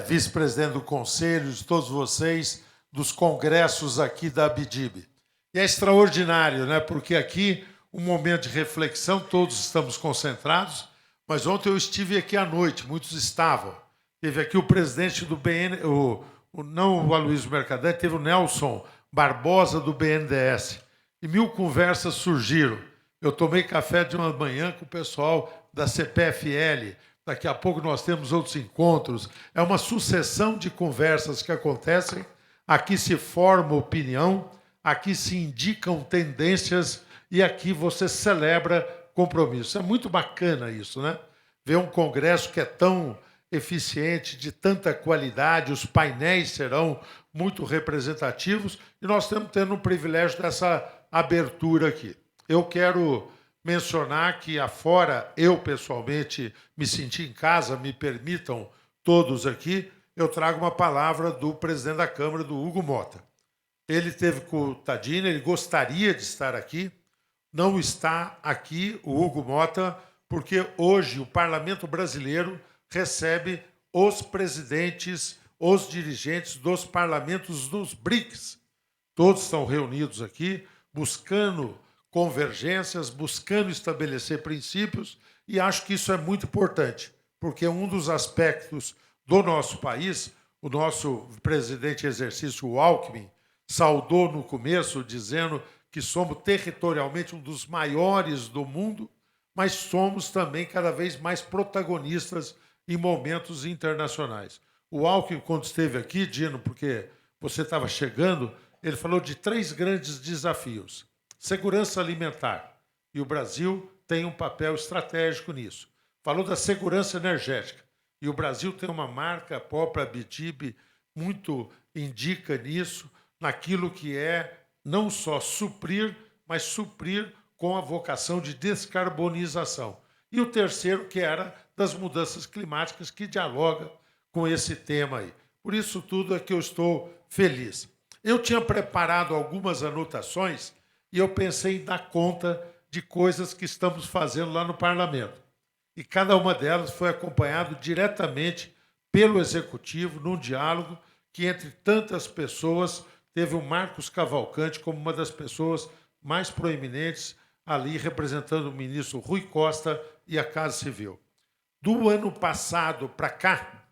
vice-presidente do Conselho, de todos vocês, dos congressos aqui da Abidib. E é extraordinário, né? Porque aqui, um momento de reflexão, todos estamos concentrados, mas ontem eu estive aqui à noite, muitos estavam. Teve aqui o presidente do BN, não o Aloysio Mercadante, teve o Nelson Barbosa do BNDES. E 1000 conversas surgiram. Eu tomei café de uma manhã com o pessoal da CPFL. Daqui a pouco nós temos outros encontros. É uma sucessão de conversas que acontecem. Aqui se forma opinião, aqui se indicam tendências e aqui você celebra compromisso. É muito bacana isso, né? Ver um congresso que é tão eficiente, de tanta qualidade, os painéis serão muito representativos e nós estamos tendo o privilégio dessa abertura aqui. Eu quero mencionar que, afora eu pessoalmente me senti em casa, me permitam todos aqui, eu trago uma palavra do presidente da Câmara, do Hugo Mota. Ele esteve com o Tadini, ele gostaria de estar aqui, não está aqui o Hugo Mota, porque hoje o Parlamento brasileiro recebe os presidentes, os dirigentes dos parlamentos dos BRICS. Todos estão reunidos aqui, buscando convergências, buscando estabelecer princípios, e acho que isso é muito importante, porque um dos aspectos do nosso país, o nosso presidente em exercício, o Alckmin, saudou no começo, dizendo que somos territorialmente um dos maiores do mundo, mas somos também cada vez mais protagonistas em momentos internacionais. O Alckmin, quando esteve aqui, Dino, porque você estava chegando, ele falou de 3 grandes desafios. Segurança alimentar, e o Brasil tem um papel estratégico nisso. Falou da segurança energética, e o Brasil tem uma marca própria, a Abidib, muito indica nisso, naquilo que é não só suprir, mas suprir com a vocação de descarbonização. E o terceiro, que era das mudanças climáticas, que dialoga com esse tema aí. Por isso tudo é que eu estou feliz. Eu tinha preparado algumas anotações e eu pensei em dar conta de coisas que estamos fazendo lá no Parlamento. E cada uma delas foi acompanhado diretamente pelo Executivo, num diálogo que, entre tantas pessoas, teve o Marcos Cavalcante como uma das pessoas mais proeminentes ali, representando o ministro Rui Costa e a Casa Civil. Do ano passado para cá,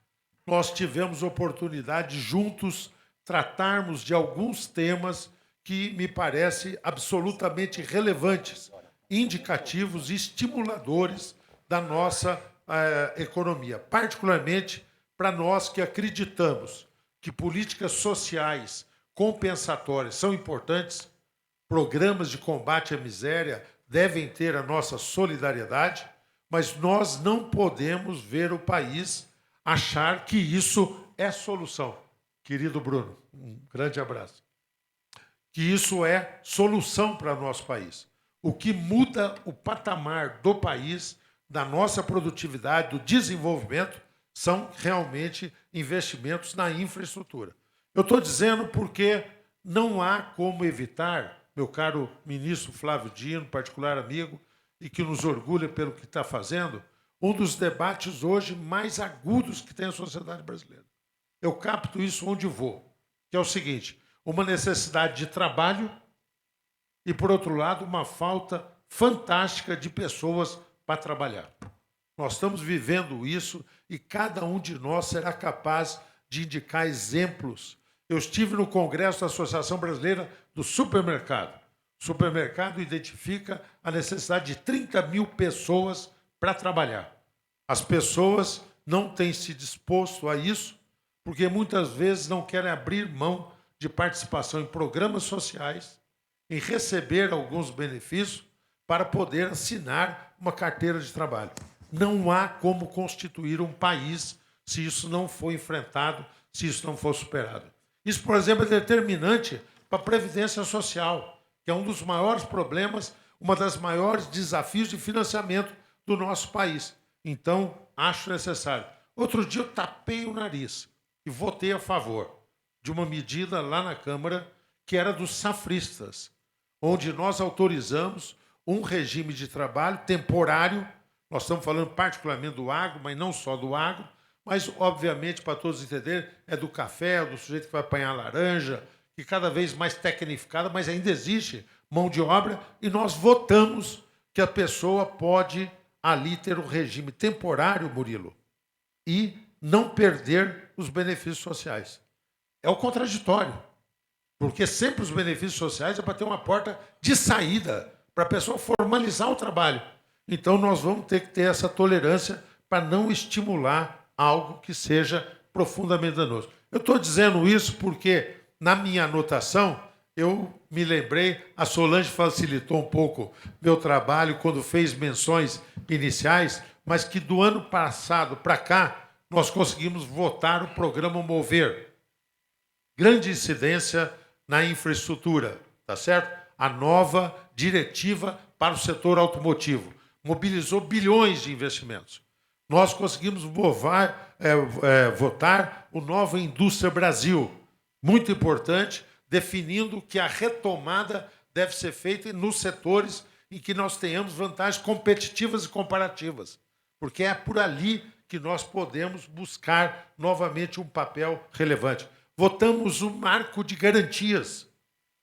nós tivemos oportunidade de juntos tratarmos de alguns temas que me parecem absolutamente relevantes, indicativos e estimuladores da nossa economia, particularmente para nós que acreditamos que políticas sociais compensatórias são importantes, programas de combate à miséria devem ter a nossa solidariedade, mas nós não podemos ver o país achar que isso é solução, querido Bruno, um grande abraço, que isso é solução para o nosso país. O que muda o patamar do país, da nossa produtividade, do desenvolvimento, são realmente investimentos na infraestrutura. Eu estou dizendo porque não há como evitar, meu caro ministro Flávio Dino, particular amigo, e que nos orgulha pelo que está fazendo, um dos debates hoje mais agudos que tem a sociedade brasileira. Eu capto isso onde vou, que é o seguinte: uma necessidade de trabalho e, por outro lado, uma falta fantástica de pessoas para trabalhar. Nós estamos vivendo isso e cada um de nós será capaz de indicar exemplos. Eu estive no Congresso da Associação Brasileira do Supermercado. O supermercado identifica a necessidade de 30 mil pessoas para trabalhar. As pessoas não têm se disposto a isso porque muitas vezes não querem abrir mão de participação em programas sociais, em receber alguns benefícios para poder assinar uma carteira de trabalho. Não há como constituir um país se isso não for enfrentado, se isso não for superado. Isso, por exemplo, é determinante para a Previdência Social, que é um dos maiores problemas, uma das maiores desafios de financiamento do nosso país. Então, acho necessário. Outro dia eu tapei o nariz e votei a favor de uma medida lá na Câmara que era dos safristas, onde nós autorizamos um regime de trabalho temporário. Nós estamos falando particularmente do agro, mas não só do agro, mas, obviamente, para todos entenderem, é do café, do sujeito que vai apanhar laranja, que cada vez mais tecnificada, mas ainda existe mão de obra, e nós votamos que a pessoa pode ali ter um regime temporário, Murilo, e não perder os benefícios sociais. É o contraditório, porque sempre os benefícios sociais é para ter uma porta de saída, para a pessoa formalizar o trabalho. Então, nós vamos ter que ter essa tolerância para não estimular algo que seja profundamente danoso. Eu estou dizendo isso porque, na minha anotação, eu me lembrei, a Solange facilitou um pouco meu trabalho quando fez menções iniciais, mas que do ano passado para cá, nós conseguimos votar o programa Mover. Grande incidência na infraestrutura, tá certo? A nova diretiva para o setor automotivo. Mobilizou bilhões de investimentos. Nós conseguimos votar o Nova Indústria Brasil, muito importante, definindo que a retomada deve ser feita nos setores em que nós tenhamos vantagens competitivas e comparativas, porque é por ali que nós podemos buscar novamente um papel relevante. Votamos o marco de garantias,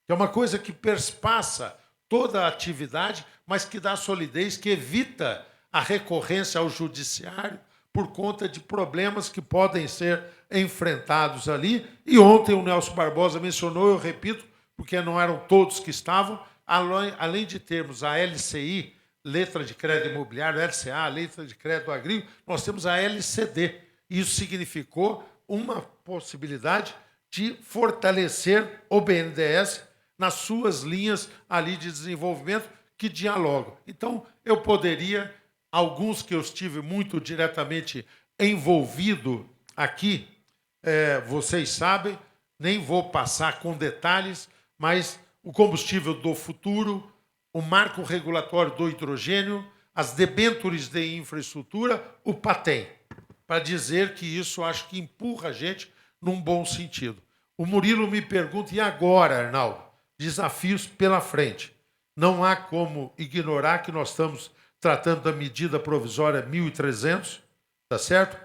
que é uma coisa que perspassa toda a atividade, mas que dá solidez, que evita a recorrência ao judiciário por conta de problemas que podem ser enfrentados ali. E ontem o Nelson Barbosa mencionou, eu repito, porque não eram todos que estavam, além de termos a LCI, Letra de Crédito Imobiliário, LCA, Letra de Crédito Agrícola, nós temos a LCD. Isso significou uma possibilidade de fortalecer o BNDES nas suas linhas ali de desenvolvimento que dialogam. Então, eu poderia, alguns que eu estive muito diretamente envolvido aqui, vocês sabem, nem vou passar com detalhes, mas o combustível do futuro, o marco regulatório do hidrogênio, as debêntures de infraestrutura, o PATEM, para dizer que isso acho que empurra a gente num bom sentido. O Murilo me pergunta, e agora, Arnaldo? Desafios pela frente. Não há como ignorar que nós estamos tratando da medida provisória 1.300, tá certo?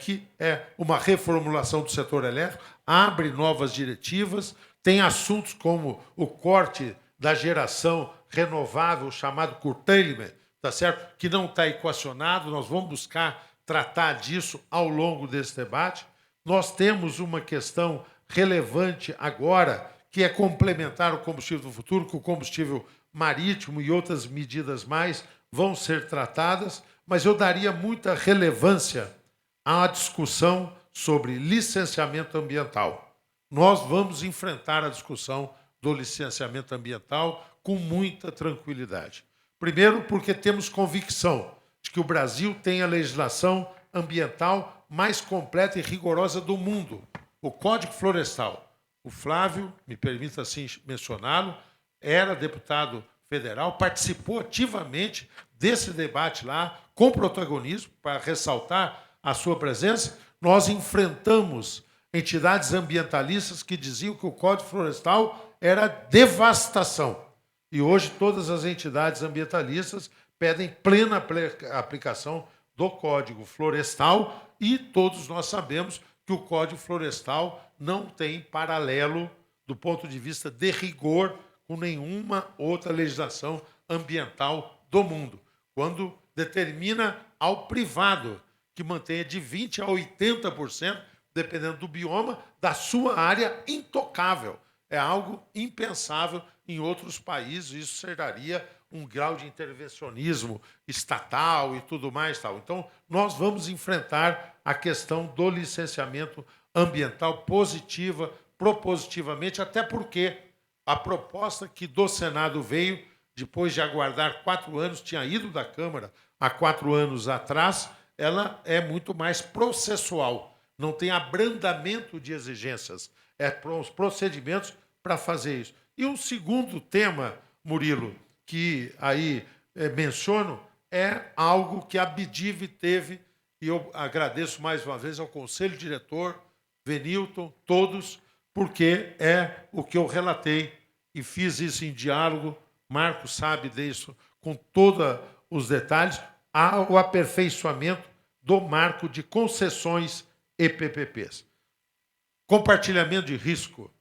Que é uma reformulação do setor elétrico, abre novas diretivas, tem assuntos como o corte da geração renovável, chamado curtailment, tá certo? Que não está equacionado, nós vamos buscar tratar disso ao longo desse debate. Nós temos uma questão relevante agora, que é complementar o combustível do futuro, que o combustível marítimo e outras medidas mais vão ser tratadas, mas eu daria muita relevância à discussão sobre licenciamento ambiental. Nós vamos enfrentar a discussão do licenciamento ambiental com muita tranquilidade. Primeiro, porque temos convicção de que o Brasil tem a legislação ambiental mais completa e rigorosa do mundo. O Código Florestal, o Flávio, me permita assim mencioná-lo, era deputado federal, participou ativamente desse debate lá, com protagonismo, para ressaltar a sua presença. Nós enfrentamos entidades ambientalistas que diziam que o Código Florestal era devastação. E hoje todas as entidades ambientalistas pedem plena aplicação do Código Florestal e todos nós sabemos que o Código Florestal não tem paralelo do ponto de vista de rigor com nenhuma outra legislação ambiental do mundo, quando determina ao privado que mantenha de 20% a 80%, dependendo do bioma, da sua área intocável. É algo impensável em outros países, isso geraria um grau de intervencionismo estatal e tudo mais. Tal. Então, nós vamos enfrentar a questão do licenciamento ambiental propositivamente, até porque a proposta que do Senado veio, depois de aguardar 4 anos, tinha ido da Câmara há 4 anos atrás, ela é muito mais processual, não tem abrandamento de exigências, é os procedimentos para fazer isso. E um segundo tema, Murilo, que aí menciono, é algo que a BDIV teve, e eu agradeço mais uma vez ao Conselho Diretor, Venilton, todos, porque é o que eu relatei e fiz isso em diálogo, Marcos sabe disso, com todos os detalhes, o aperfeiçoamento do marco de concessões e PPPs. Compartilhamento de risco,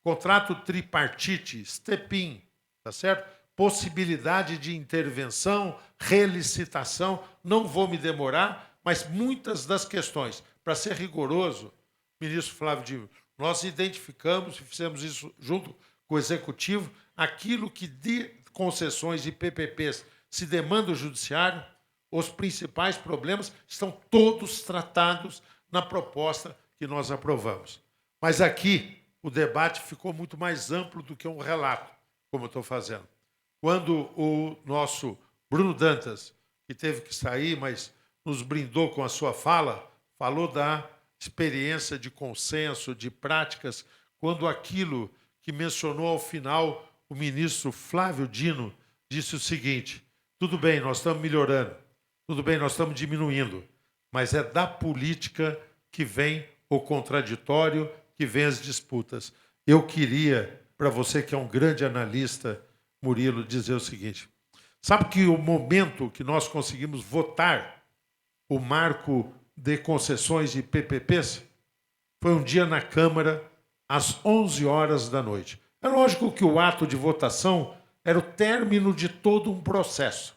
contrato tripartite, STEPIN, tá certo? Possibilidade de intervenção, relicitação, não vou me demorar, mas muitas das questões, para ser rigoroso, ministro Flávio Dino, nós identificamos e fizemos isso junto com o Executivo, aquilo que de concessões e PPPs se demanda o Judiciário, os principais problemas estão todos tratados na proposta que nós aprovamos. Mas aqui o debate ficou muito mais amplo do que um relato, como eu estou fazendo. Quando o nosso Bruno Dantas, que teve que sair, mas nos brindou com a sua fala, falou da experiência de consenso, de práticas, quando aquilo que mencionou ao final o ministro Flávio Dino disse o seguinte: tudo bem, nós estamos melhorando, tudo bem, nós estamos diminuindo, mas é da política que vem o contraditório, que vem as disputas. Eu queria, para você que é um grande analista, Murilo, dizer o seguinte: sabe que o momento que nós conseguimos votar o marco de concessões e PPPs foi um dia na Câmara, às 11 horas da noite. É lógico que o ato de votação era o término de todo um processo.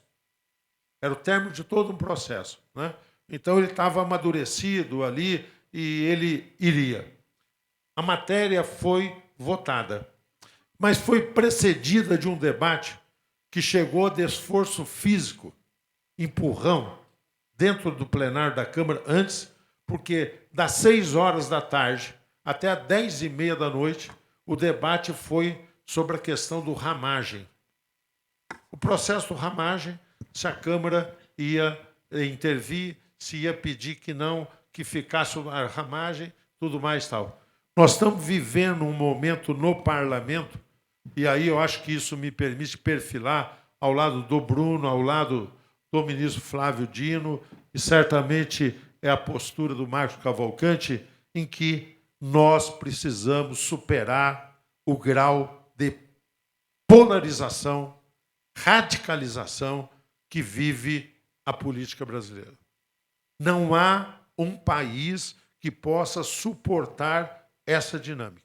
Era o término de todo um processo, né? Então, ele estava amadurecido ali e ele iria. A matéria foi votada, mas foi precedida de um debate que chegou de esforço físico, empurrão, dentro do plenário da Câmara antes, porque das 6 horas da tarde até às 10h30 da noite, o debate foi sobre a questão do ramagem. O processo do ramagem, se a Câmara ia intervir, se ia pedir que não, que ficasse a ramagem, tudo mais tal. Nós estamos vivendo um momento no parlamento, e aí eu acho que isso me permite perfilar ao lado do Bruno, ao lado do ministro Flávio Dino, e certamente é a postura do Marcos Cavalcante, em que nós precisamos superar o grau de polarização, radicalização que vive a política brasileira. Não há um país que possa suportar essa dinâmica.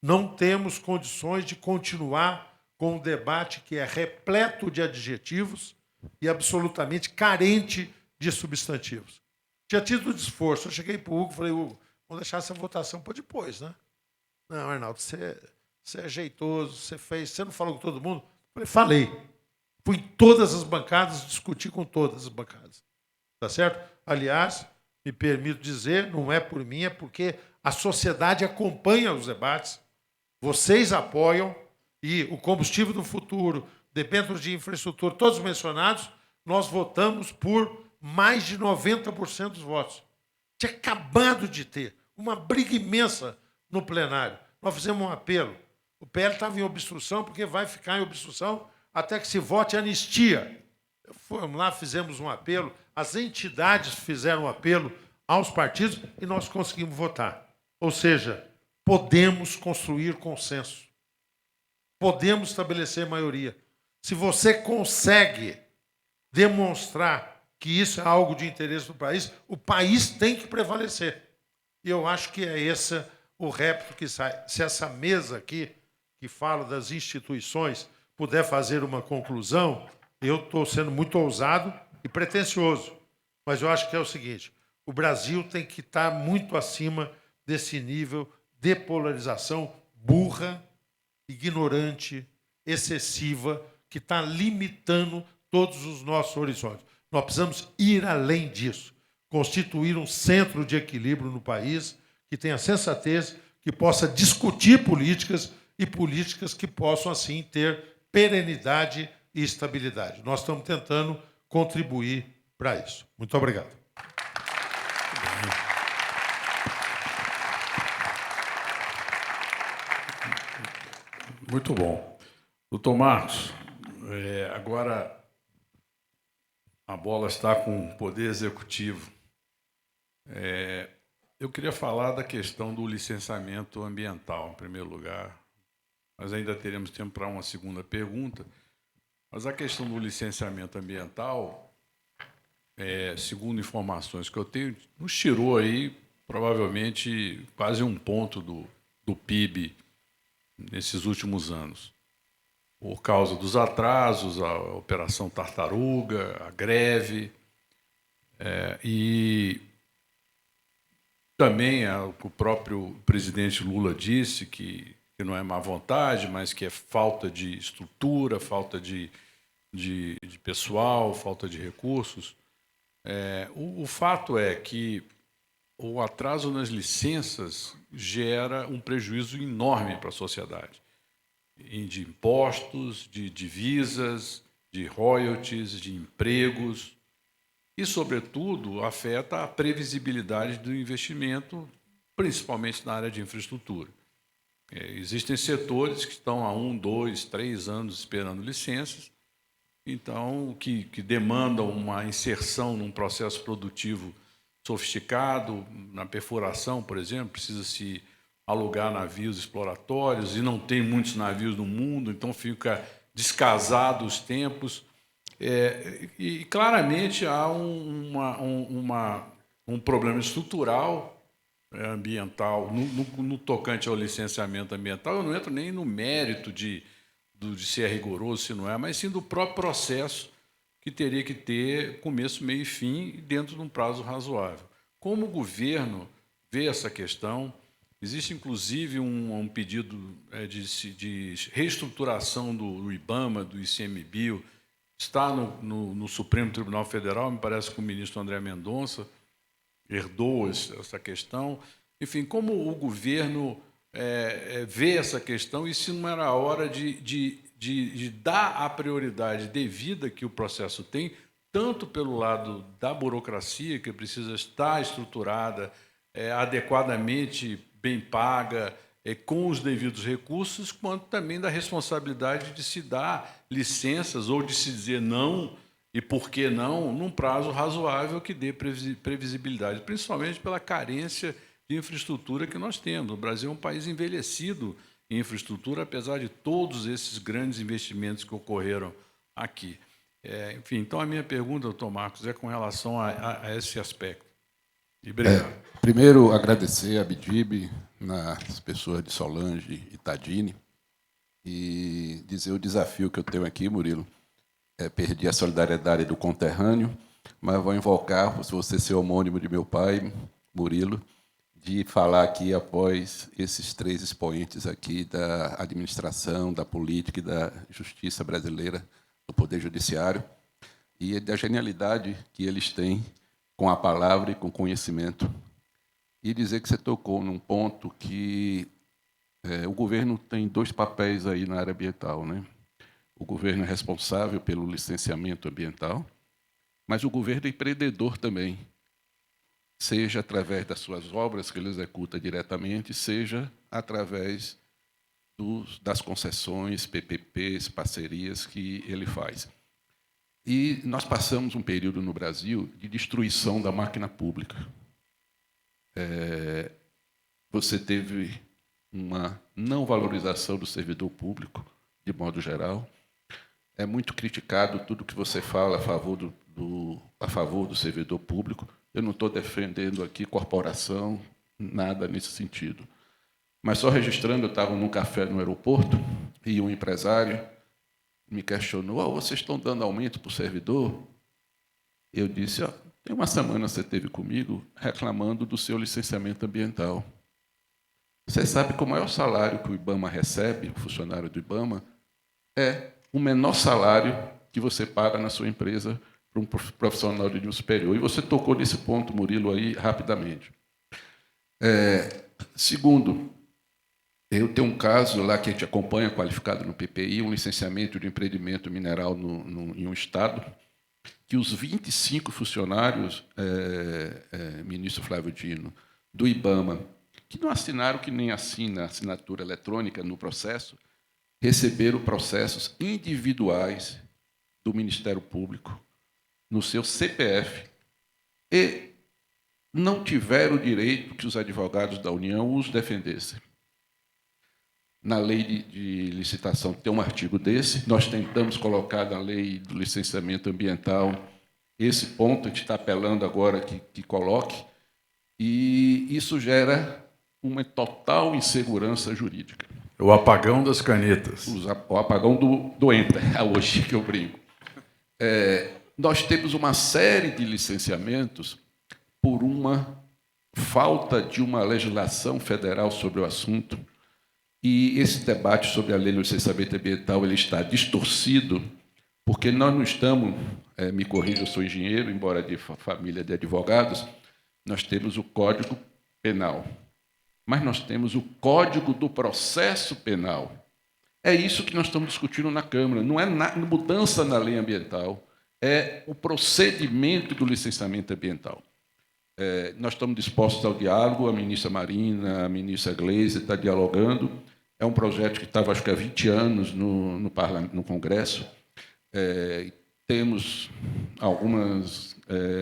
Não temos condições de continuar com um debate que é repleto de adjetivos e absolutamente carente de substantivos. Tinha tido esforço. Eu cheguei para o Hugo e falei: Hugo, vamos deixar essa votação para depois, né? Não, Arnaldo, você é jeitoso, você não falou com todo mundo? Eu falei. Fui em todas as bancadas, discuti com todas as bancadas. Tá certo? Aliás, me permito dizer, não é por mim, é porque a sociedade acompanha os debates, vocês apoiam, e o combustível do futuro, dependendo de infraestrutura, todos mencionados, nós votamos por mais de 90% dos votos. Tinha acabado de ter uma briga imensa no plenário. Nós fizemos um apelo. O PL estava em obstrução, porque vai ficar em obstrução até que se vote a anistia. Fomos lá, fizemos um apelo, as entidades fizeram um apelo aos partidos e nós conseguimos votar. Ou seja, podemos construir consenso. Podemos estabelecer maioria. Se você consegue demonstrar que isso é algo de interesse do país, o país tem que prevalecer. E eu acho que é esse o repto que sai. Se essa mesa aqui, que fala das instituições, puder fazer uma conclusão, eu estou sendo muito ousado e pretensioso. Mas eu acho que é o seguinte, o Brasil tem que estar muito acima desse nível de polarização burra, ignorante, excessiva, que está limitando todos os nossos horizontes. Nós precisamos ir além disso, constituir um centro de equilíbrio no país que tenha sensatez, que possa discutir políticas e políticas que possam, assim, ter perenidade e estabilidade. Nós estamos tentando contribuir para isso. Muito obrigado. Muito bom. Doutor Marcos, agora a bola está com o Poder Executivo. Eu queria falar da questão do licenciamento ambiental, em primeiro lugar. Nós ainda teremos tempo para uma segunda pergunta. Mas a questão do licenciamento ambiental, segundo informações que eu tenho, nos tirou aí provavelmente quase um ponto do PIB nesses últimos anos, por causa dos atrasos, a Operação Tartaruga, a greve, e também o próprio presidente Lula disse que não é má vontade, mas que é falta de estrutura, falta de pessoal, falta de recursos. O fato é que o atraso nas licenças gera um prejuízo enorme para a sociedade, de impostos, de divisas, de royalties, de empregos e, sobretudo, afeta a previsibilidade do investimento, principalmente na área de infraestrutura. Existem setores que estão há 1, 2, 3 anos esperando licenças, então, que demandam uma inserção num processo produtivo sofisticado. Na perfuração, por exemplo, precisa-se alugar navios exploratórios e não tem muitos navios no mundo, então fica descasado os tempos. E claramente há um problema estrutural ambiental no tocante ao licenciamento ambiental. Eu não entro nem no mérito de se é rigoroso, se não é, mas sim do próprio processo que teria que ter começo, meio e fim dentro de um prazo razoável. Como o governo vê essa questão? Existe, inclusive, um pedido de reestruturação do IBAMA, do ICMBio, está no Supremo Tribunal Federal, me parece que o ministro André Mendonça herdou essa questão. Enfim, como o governo vê essa questão e se não era a hora de dar a prioridade devida que o processo tem, tanto pelo lado da burocracia, que precisa estar estruturada, adequadamente bem paga, com os devidos recursos, quanto também da responsabilidade de se dar licenças ou de se dizer não, e por que não, num prazo razoável que dê previsibilidade, principalmente pela carência de infraestrutura que nós temos. O Brasil é um país envelhecido em infraestrutura, apesar de todos esses grandes investimentos que ocorreram aqui. Enfim, então a minha pergunta, doutor Marcos, é com relação a esse aspecto. E obrigado. Primeiro, agradecer a BIDIB, nas pessoas de Solange e Tadini, e dizer o desafio que eu tenho aqui, Murilo. Perdi a solidariedade do conterrâneo, mas vou invocar, se você ser homônimo de meu pai, Murilo, de falar aqui após esses 3 expoentes aqui da administração, da política e da justiça brasileira, do Poder Judiciário, e da genialidade que eles têm com a palavra e com conhecimento. E dizer que você tocou num ponto que o governo tem 2 papéis aí na área ambiental, né? O governo é responsável pelo licenciamento ambiental, mas o governo é empreendedor também. seja através das suas obras que ele executa diretamente, seja através das concessões, PPPs, parcerias que ele faz. E nós passamos um período no Brasil de destruição da máquina pública. Você teve uma não valorização do servidor público, de modo geral. É muito criticado tudo que você fala a favor do servidor público. Eu não estou defendendo aqui corporação, nada nesse sentido. Mas só registrando, eu estava num café no aeroporto e um empresário me questionou: vocês estão dando aumento para o servidor? Eu disse: tem uma semana você esteve comigo reclamando do seu licenciamento ambiental. Você sabe que o maior salário que o IBAMA recebe, o funcionário do IBAMA, é o menor salário que você paga na sua empresa para um profissional de nível superior. E você tocou nesse ponto, Murilo, aí rapidamente. Segundo, eu tenho um caso lá que a gente acompanha, qualificado no PPI, um licenciamento de empreendimento mineral em um estado, que os 25 funcionários, ministro Flávio Dino, do IBAMA, que não assinaram, que nem assina a assinatura eletrônica no processo, receberam processos individuais do Ministério Público no seu CPF e não tiveram o direito que os advogados da União os defendessem. Na lei de licitação tem um artigo desse, nós tentamos colocar na lei do licenciamento ambiental esse ponto, a gente está apelando agora que coloque, e isso gera uma total insegurança jurídica. O apagão das canetas. O apagão do ENTA, hoje que eu brinco. Nós temos uma série de licenciamentos por uma falta de uma legislação federal sobre o assunto, e esse debate sobre a lei do licenciamento ambiental ele está distorcido, porque nós não estamos, me corrija, eu sou engenheiro, embora de família de advogados, nós temos o Código Penal, mas nós temos o Código do Processo Penal. É isso que nós estamos discutindo na Câmara, não é mudança na lei ambiental, é o procedimento do licenciamento ambiental. Nós estamos dispostos ao diálogo, a ministra Marina, a ministra Gleisi está dialogando. É um projeto que estava, acho que há 20 anos, no Congresso. Temos algumas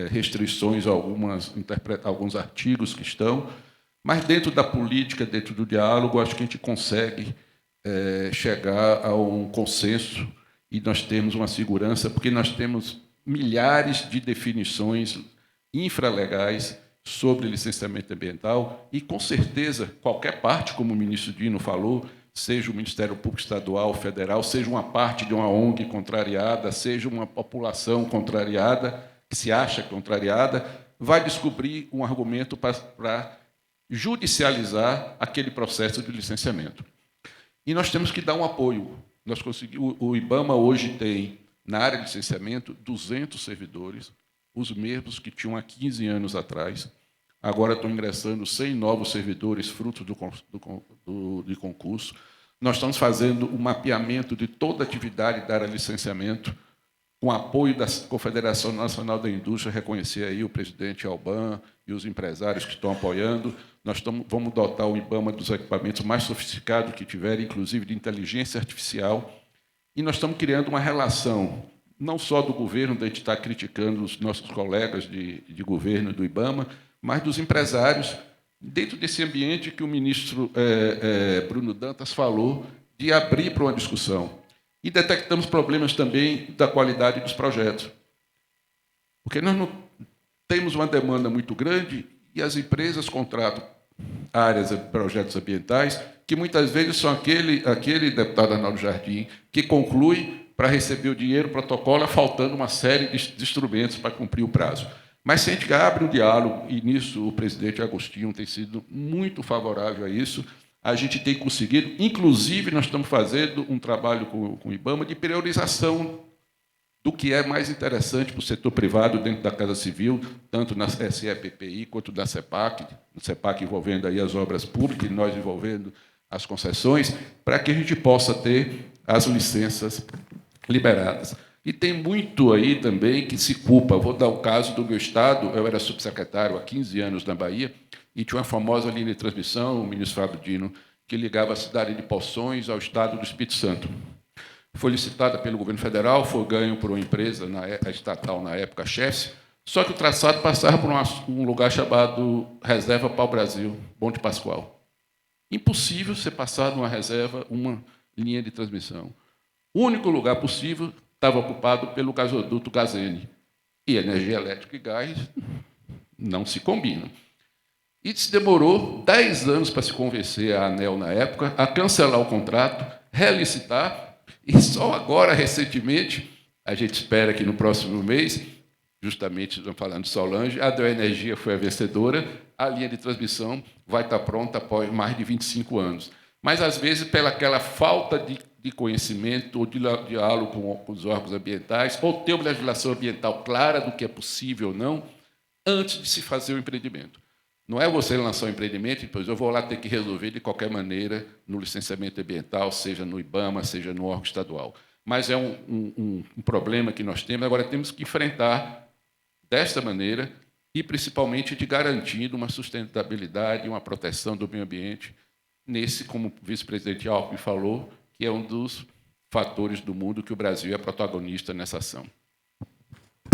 restrições, alguns artigos que estão, mas dentro da política, dentro do diálogo, acho que a gente consegue chegar a um consenso e nós temos uma segurança, porque nós temos milhares de definições infralegais sobre licenciamento ambiental e, com certeza, qualquer parte, como o ministro Dino falou, seja o Ministério Público Estadual, Federal, seja uma parte de uma ONG contrariada, seja uma população contrariada, que se acha contrariada, vai descobrir um argumento para judicializar aquele processo de licenciamento. E nós temos que dar um apoio. O IBAMA hoje tem, na área de licenciamento, 200 servidores, os mesmos que tinham há 15 anos atrás. Agora estão ingressando 100 novos servidores, fruto de concurso. Nós estamos fazendo um mapeamento de toda a atividade da área de licenciamento, com apoio da Confederação Nacional da Indústria, reconhecer aí o presidente Alban e os empresários que estão apoiando. Nós vamos dotar o IBAMA dos equipamentos mais sofisticados que tiverem, inclusive de inteligência artificial, e nós estamos criando uma relação não só do governo, onde a gente está criticando os nossos colegas de governo do IBAMA, mas dos empresários, dentro desse ambiente que o ministro Bruno Dantas falou, de abrir para uma discussão. E detectamos problemas também da qualidade dos projetos. Porque nós não temos uma demanda muito grande e as empresas contratam áreas de projetos ambientais que muitas vezes são aquele deputado Arnaldo Jardim que conclui para receber o dinheiro, protocola, faltando uma série de instrumentos para cumprir o prazo. Mas se a gente abre um diálogo, e nisso o presidente Agostinho tem sido muito favorável a isso, a gente tem conseguido, inclusive nós estamos fazendo um trabalho com o IBAMA de priorização do que é mais interessante para o setor privado dentro da Casa Civil, tanto na SEPPI quanto da CEPAC, no CEPAC envolvendo aí as obras públicas e nós envolvendo as concessões, para que a gente possa ter as licenças liberadas. E tem muito aí também que se culpa. Vou dar o caso do meu estado. Eu era subsecretário há 15 anos na Bahia e tinha uma famosa linha de transmissão, o ministro Fábio Dino, que ligava a cidade de Poções ao estado do Espírito Santo. Foi licitada pelo governo federal, foi ganho por uma empresa estatal na época, Chess, só que o traçado passava por um lugar chamado Reserva Pau-Brasil, Monte Pascoal. Impossível ser passado numa reserva uma linha de transmissão. O único lugar possível estava ocupado pelo gasoduto Gazene. E energia elétrica e gás não se combinam. E se demorou 10 anos para se convencer a ANEEL, na época, a cancelar o contrato, relicitar, e só agora, recentemente, a gente espera que no próximo mês, justamente falando de Solange, a Neoenergia foi a vencedora, a linha de transmissão vai estar pronta após mais de 25 anos. Mas, às vezes, pela aquela falta de conhecimento ou de diálogo com os órgãos ambientais, ou ter uma legislação ambiental clara do que é possível ou não, antes de se fazer o empreendimento. Não é você lançar um empreendimento e depois eu vou lá ter que resolver de qualquer maneira no licenciamento ambiental, seja no IBAMA, seja no órgão estadual. Mas é um problema que nós temos, agora temos que enfrentar desta maneira e, principalmente, de garantindo uma sustentabilidade, uma proteção do meio ambiente, nesse, como o vice-presidente Alckmin falou, que é um dos fatores do mundo que o Brasil é protagonista nessa ação.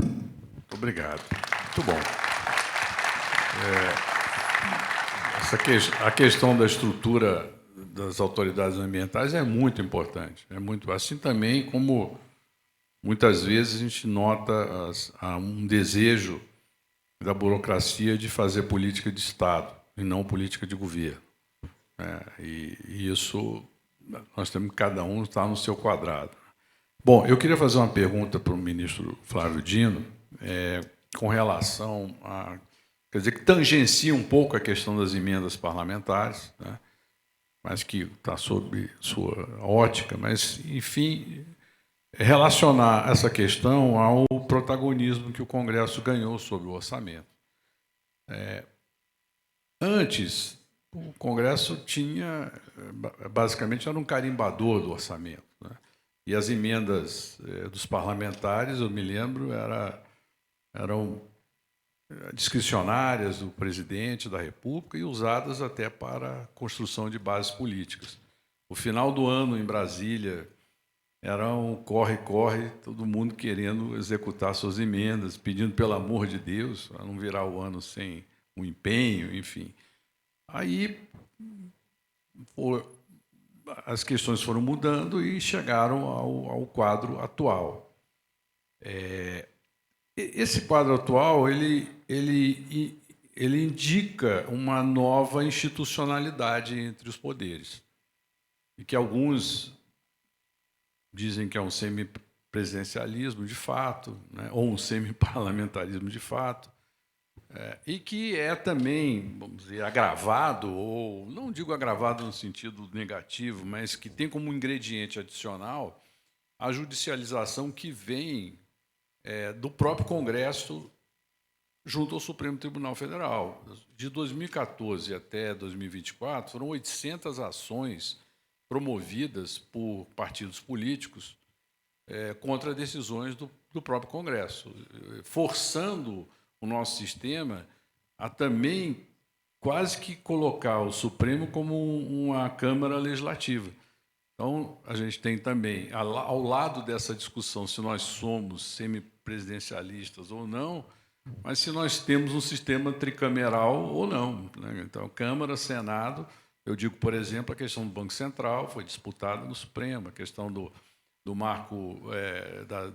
Muito obrigado. Muito bom. A questão da estrutura das autoridades ambientais é muito importante. É muito, assim também como muitas vezes a gente nota um desejo da burocracia de fazer política de Estado e não política de governo. E isso nós temos que cada um estar no seu quadrado. Bom, eu queria fazer uma pergunta para o ministro Flávio Dino, com relação a... Quer dizer, que tangencia um pouco a questão das emendas parlamentares, né? Mas que está sob sua ótica, mas, enfim, relacionar essa questão ao protagonismo que o Congresso ganhou sobre o orçamento. Antes, o Congresso tinha, basicamente, era um carimbador do orçamento, né? E as emendas dos parlamentares, eu me lembro, eram discricionárias do presidente da República e usadas até para a construção de bases políticas. O final do ano em Brasília era um corre-corre, todo mundo querendo executar suas emendas, pedindo, pelo amor de Deus, para não virar o ano sem um empenho, enfim. Aí as questões foram mudando e chegaram ao quadro atual. Esse quadro atual ele indica uma nova institucionalidade entre os poderes, e que alguns dizem que é um semipresidencialismo de fato, né, ou um semiparlamentarismo de fato, e que é também, vamos dizer, agravado, ou não digo agravado no sentido negativo, mas que tem como ingrediente adicional a judicialização que vem do próprio Congresso junto ao Supremo Tribunal Federal. De 2014 até 2024, foram 800 ações promovidas por partidos políticos contra decisões do próprio Congresso, forçando o nosso sistema a também quase que colocar o Supremo como uma Câmara Legislativa. Então, a gente tem também, ao lado dessa discussão, se nós somos semipresidencialistas ou não, mas se nós temos um sistema tricameral ou não, né? Então, Câmara, Senado, eu digo, por exemplo, a questão do Banco Central foi disputada no Supremo, a questão do marco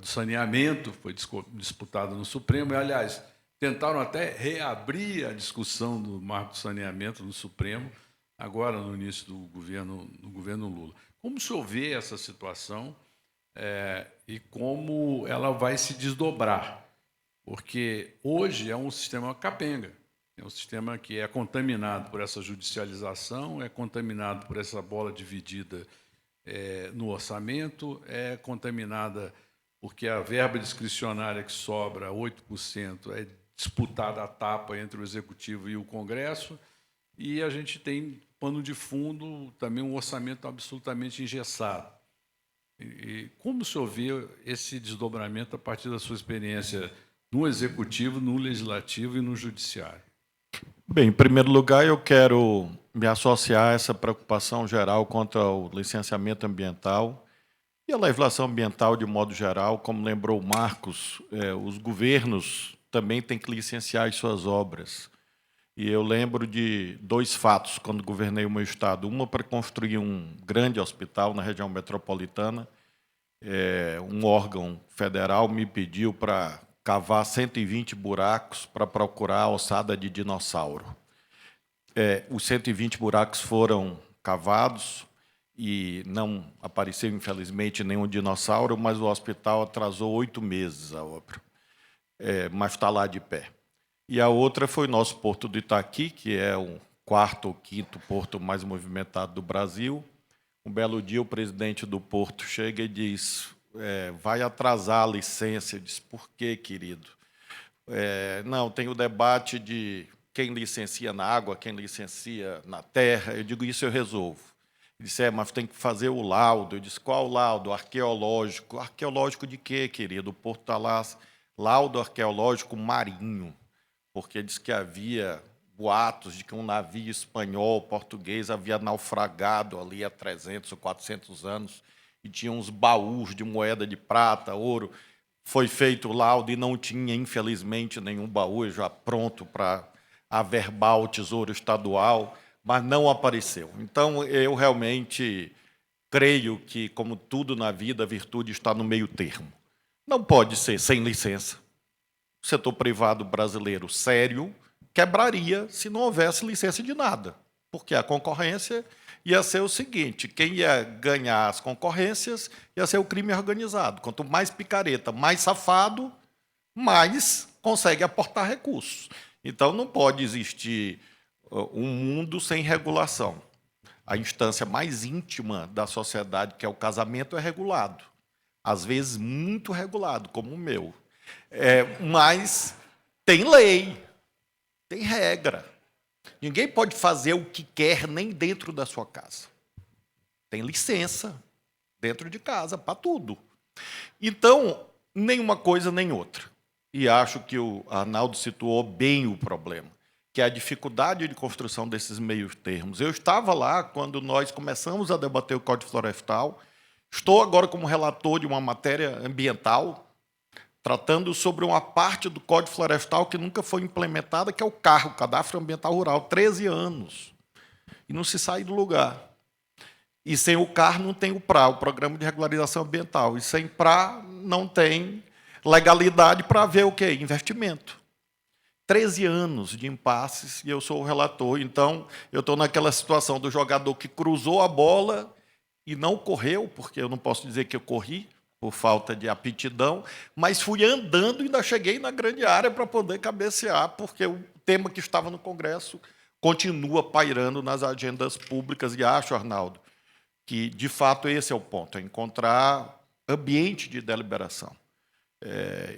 do saneamento foi disputada no Supremo, e, aliás, tentaram até reabrir a discussão do marco do saneamento no Supremo, agora no início do governo Lula. Como o senhor vê essa situação e como ela vai se desdobrar? Porque hoje é um sistema capenga, é um sistema que é contaminado por essa judicialização, é contaminado por essa bola dividida no orçamento, é contaminada porque a verba discricionária que sobra, 8%, é disputada a tapa entre o Executivo e o Congresso, e a gente tem, pano de fundo, também um orçamento absolutamente engessado. E como o senhor vê esse desdobramento a partir da sua experiência no Executivo, no Legislativo e no Judiciário? Bem, em primeiro lugar, eu quero me associar a essa preocupação geral quanto ao licenciamento ambiental e a legislação ambiental de modo geral. Como lembrou o Marcos, os governos também têm que licenciar as suas obras. E eu lembro de 2 fatos quando governei o meu estado. Uma para construir um grande hospital na região metropolitana. Um órgão federal me pediu para cavar 120 buracos para procurar a ossada de dinossauro. Os 120 buracos foram cavados e não apareceu, infelizmente, nenhum dinossauro, mas o hospital atrasou 8 meses a obra. Mas está lá de pé. E a outra foi o nosso Porto do Itaqui, que é o 4º ou 5º porto mais movimentado do Brasil. Um belo dia, o presidente do porto chega e diz, vai atrasar a licença. Eu disse, por quê, querido? Não, tem o debate de quem licencia na água, quem licencia na terra. Eu digo, isso eu resolvo. Ele disse, mas tem que fazer o laudo. Eu disse, qual laudo? Arqueológico. Arqueológico de quê, querido? O porto está lá, laudo arqueológico marinho, porque diz que havia boatos de que um navio espanhol, português, havia naufragado ali há 300 ou 400 anos e tinha uns baús de moeda de prata, ouro. Foi feito o laudo e não tinha, infelizmente, nenhum baú já pronto para averbar o Tesouro Estadual, mas não apareceu. Então, eu realmente creio que, como tudo na vida, a virtude está no meio termo. Não pode ser sem licença. O setor privado brasileiro sério quebraria se não houvesse licença de nada, porque a concorrência ia ser o seguinte, quem ia ganhar as concorrências ia ser o crime organizado. Quanto mais picareta, mais safado, mais consegue aportar recursos. Então, não pode existir um mundo sem regulação. A instância mais íntima da sociedade, que é o casamento, é regulado. Às vezes, muito regulado, como o meu. Mas tem lei, tem regra. Ninguém pode fazer o que quer nem dentro da sua casa. Tem licença dentro de casa para tudo. Então, nem uma coisa nem outra. E acho que o Arnaldo situou bem o problema, que é a dificuldade de construção desses meios termos. Eu estava lá quando nós começamos a debater o Código Florestal. Estou agora como relator de uma matéria ambiental, tratando sobre uma parte do Código Florestal que nunca foi implementada, que é o CAR, o Cadastro Ambiental Rural, 13 anos. E não se sai do lugar. E sem o CAR não tem o PRA, o Programa de Regularização Ambiental. E sem PRA não tem legalidade para ver o quê? Investimento. 13 anos de impasses e eu sou o relator. Então, eu estou naquela situação do jogador que cruzou a bola e não correu, porque eu não posso dizer que eu corri, por falta de aptidão, mas fui andando e ainda cheguei na grande área para poder cabecear, porque o tema que estava no Congresso continua pairando nas agendas públicas, e acho, Arnaldo, que, de fato, esse é o ponto, é encontrar ambiente de deliberação.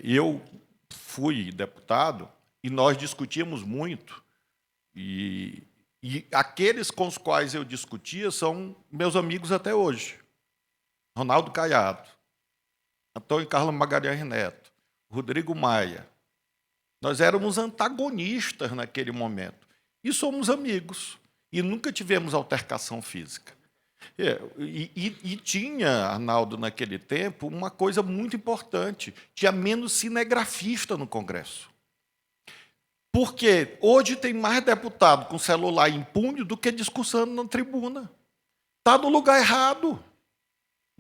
Eu fui deputado e nós discutíamos muito, e aqueles com os quais eu discutia são meus amigos até hoje. Ronaldo Caiado, Antônio Carlos Magalhães Neto, Rodrigo Maia. Nós éramos antagonistas naquele momento. E somos amigos. E nunca tivemos altercação física. E tinha, Arnaldo, naquele tempo, uma coisa muito importante. Tinha menos cinegrafista no Congresso. Porque hoje tem mais deputado com celular em punho do que discussando na tribuna. Está no lugar errado.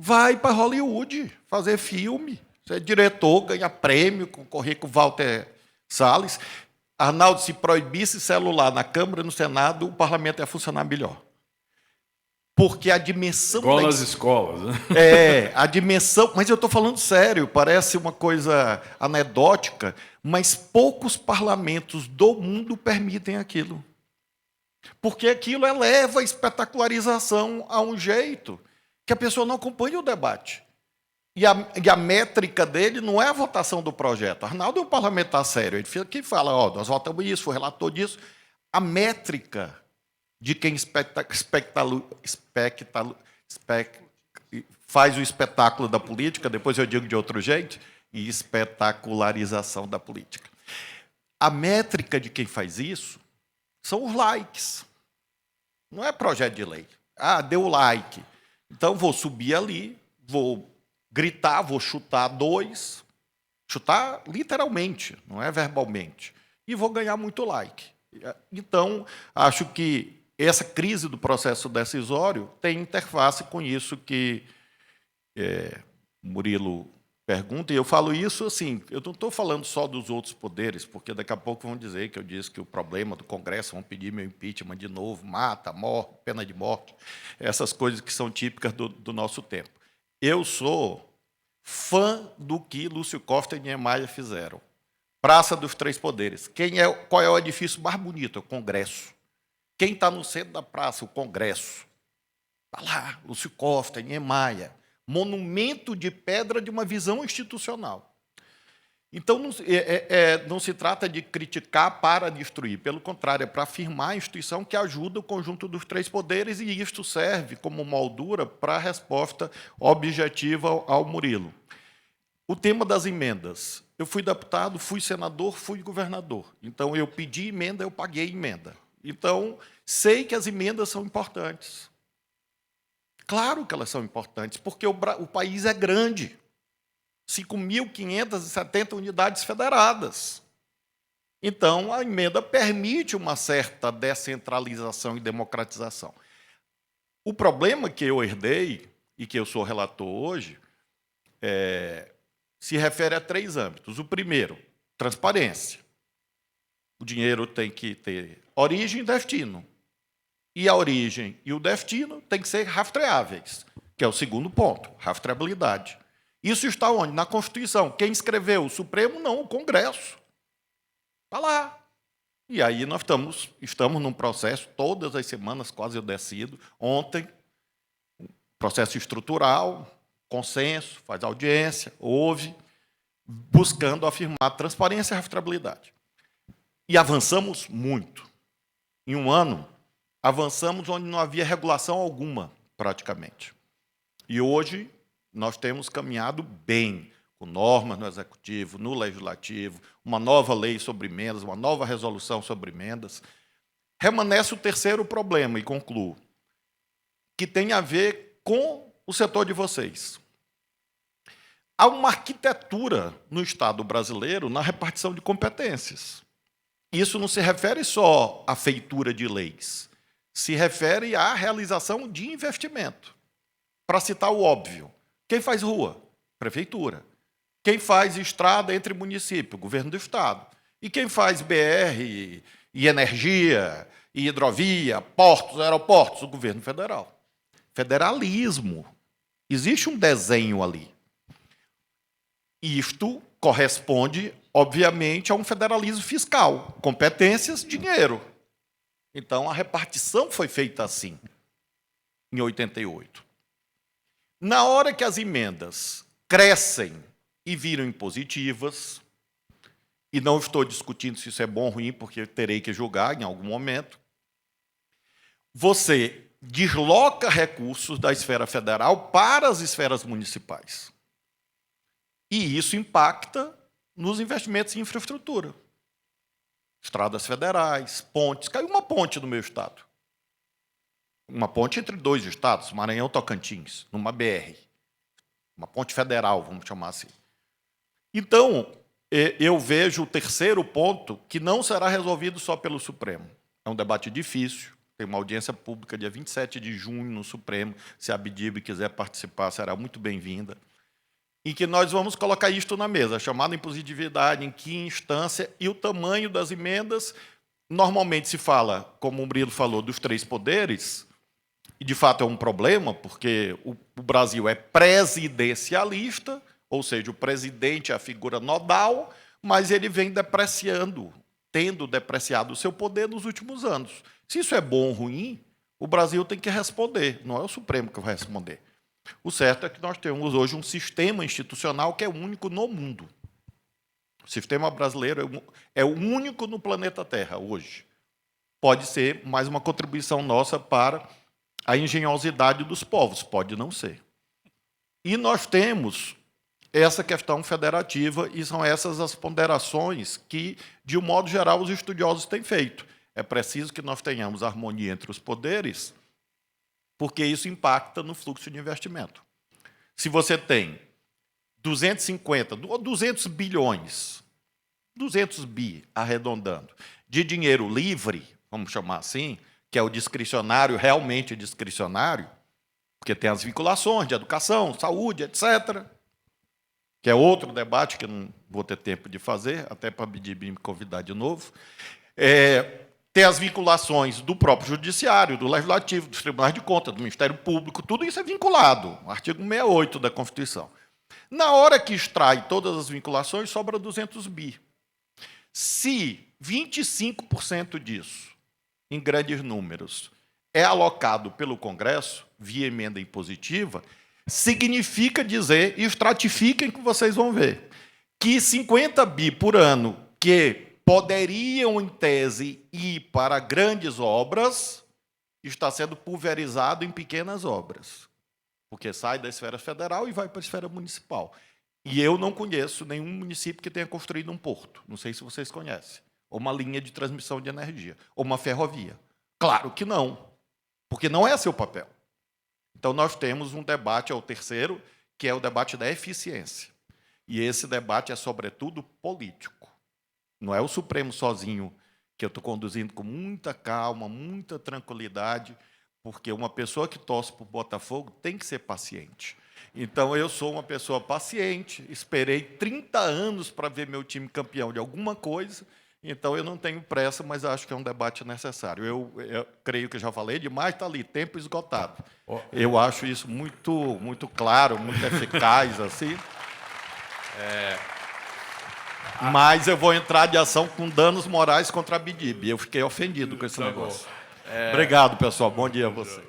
Vai para Hollywood fazer filme, ser diretor, ganhar prêmio, concorrer com o Walter Salles. Arnaldo, se proibisse celular na Câmara e no Senado, o parlamento ia funcionar melhor. Porque a dimensão... Igual nas escolas, né? A dimensão... Mas eu estou falando sério, parece uma coisa anedótica, mas poucos parlamentos do mundo permitem aquilo. Porque aquilo eleva a espetacularização a um jeito que a pessoa não acompanha o debate. E a métrica dele não é a votação do projeto. Arnaldo é um parlamentar sério. Ele fica aqui e fala, nós votamos isso, foi relator disso. A métrica de quem faz o espetáculo da política, depois eu digo de outro jeito, e espetacularização da política. A métrica de quem faz isso são os likes. Não é projeto de lei. Ah, deu like. Então, vou subir ali, vou gritar, vou chutar 2, chutar literalmente, não é verbalmente, e vou ganhar muito like. Então, acho que essa crise do processo decisório tem interface com isso que Murilo pergunta, e eu falo isso assim, eu não estou falando só dos outros poderes, porque daqui a pouco vão dizer que eu disse que o problema do Congresso, vão pedir meu impeachment de novo, mata, morte, pena de morte, essas coisas que são típicas do nosso tempo. Eu sou fã do que Lúcio Costa e Niemeyer fizeram. Praça dos Três Poderes. Qual é o edifício mais bonito? É o Congresso. Quem está no centro da praça? O Congresso. Está lá, Lúcio Costa, Niemeyer. Monumento de pedra de uma visão institucional. Então, não se trata de criticar para destruir, pelo contrário, é para afirmar a instituição que ajuda o conjunto dos três poderes, e isto serve como moldura para a resposta objetiva ao Murilo. O tema das emendas. Eu fui deputado, fui senador, fui governador. Então, eu pedi emenda, eu paguei emenda. Então, sei que as emendas são importantes. Claro que elas são importantes, porque o país é grande. 5.570 unidades federadas. Então, a emenda permite uma certa descentralização e democratização. O problema que eu herdei, e que eu sou relator hoje, se refere a 3 âmbitos. O primeiro, transparência. O dinheiro tem que ter origem e destino. E a origem e o destino têm que ser rastreáveis, que é o segundo ponto, rastreabilidade. Isso está onde? Na Constituição. Quem escreveu? O Supremo? Não, o Congresso. Está lá. E aí nós estamos num processo, todas as semanas, quase eu decido. Ontem, processo estrutural, consenso, faz audiência, ouve, buscando afirmar transparência e rastreabilidade. E avançamos muito. Em um ano, avançamos onde não havia regulação alguma, praticamente. E hoje nós temos caminhado bem, com normas no Executivo, no Legislativo, uma nova lei sobre emendas, uma nova resolução sobre emendas. Remanesce o terceiro problema, e concluo, que tem a ver com o setor de vocês. Há uma arquitetura no Estado brasileiro na repartição de competências. Isso não se refere só à feitura de leis, se refere à realização de investimento. Para citar o óbvio, quem faz rua? Prefeitura. Quem faz estrada entre municípios? Governo do Estado. E quem faz BR, e energia, e hidrovia, portos, aeroportos? O governo federal. Federalismo. Existe um desenho ali. Isto corresponde, obviamente, a um federalismo fiscal. Competências, dinheiro. Então, a repartição foi feita assim, em 88. Na hora que as emendas crescem e viram impositivas, e não estou discutindo se isso é bom ou ruim, porque eu terei que julgar em algum momento, você desloca recursos da esfera federal para as esferas municipais. E isso impacta nos investimentos em infraestrutura. Estradas federais, pontes. Caiu uma ponte no meu estado. Uma ponte entre 2 estados, Maranhão e Tocantins, numa BR. Uma ponte federal, vamos chamar assim. Então, eu vejo o terceiro ponto, que não será resolvido só pelo Supremo. É um debate difícil. Tem uma audiência pública dia 27 de junho no Supremo. Se a Abdib quiser participar, será muito bem-vinda. Em que nós vamos colocar isto na mesa, chamada impositividade, em que instância e o tamanho das emendas. Normalmente se fala, como o Murilo falou, dos 3 poderes, e de fato é um problema, porque o Brasil é presidencialista, ou seja, o presidente é a figura nodal, mas ele vem depreciando, tendo depreciado o seu poder nos últimos anos. Se isso é bom ou ruim, o Brasil tem que responder, não é o Supremo que vai responder. O certo é que nós temos hoje um sistema institucional que é único no mundo. O sistema brasileiro é o único no planeta Terra hoje. Pode ser mais uma contribuição nossa para a engenhosidade dos povos, pode não ser. E nós temos essa questão federativa, e são essas as ponderações que, de um modo geral, os estudiosos têm feito. É preciso que nós tenhamos harmonia entre os poderes, porque isso impacta no fluxo de investimento. Se você tem 250 ou 200 bilhões, 200 bi, arredondando, de dinheiro livre, vamos chamar assim, que é o discricionário, realmente discricionário, porque tem as vinculações de educação, saúde, etc., que é outro debate que eu não vou ter tempo de fazer, até para a BDB me convidar de novo. Tem as vinculações do próprio Judiciário, do Legislativo, dos Tribunais de Contas, do Ministério Público, tudo isso é vinculado, artigo 68 da Constituição. Na hora que extrai todas as vinculações, sobra 200 bi. Se 25% disso, em grandes números, é alocado pelo Congresso, via emenda impositiva, significa dizer, e estratifiquem que vocês vão ver, que 50 bi por ano que poderiam, em tese, ir para grandes obras, está sendo pulverizado em pequenas obras, porque sai da esfera federal e vai para a esfera municipal. E eu não conheço nenhum município que tenha construído um porto, não sei se vocês conhecem, ou uma linha de transmissão de energia, ou uma ferrovia. Claro que não, porque não é seu papel. Então, nós temos um debate, é o terceiro, que é o debate da eficiência. E esse debate é, sobretudo, político. Não é o Supremo sozinho, que eu estou conduzindo com muita calma, muita tranquilidade, porque uma pessoa que torce para o Botafogo tem que ser paciente. Então, eu sou uma pessoa paciente, esperei 30 anos para ver meu time campeão de alguma coisa, então eu não tenho pressa, mas acho que é um debate necessário. Eu creio que já falei demais, está ali, tempo esgotado. Eu acho isso muito claro, muito eficaz, assim. Mas eu vou entrar de ação com danos morais contra a BDB. Eu fiquei ofendido com esse negócio. Obrigado, pessoal. Bom dia a vocês.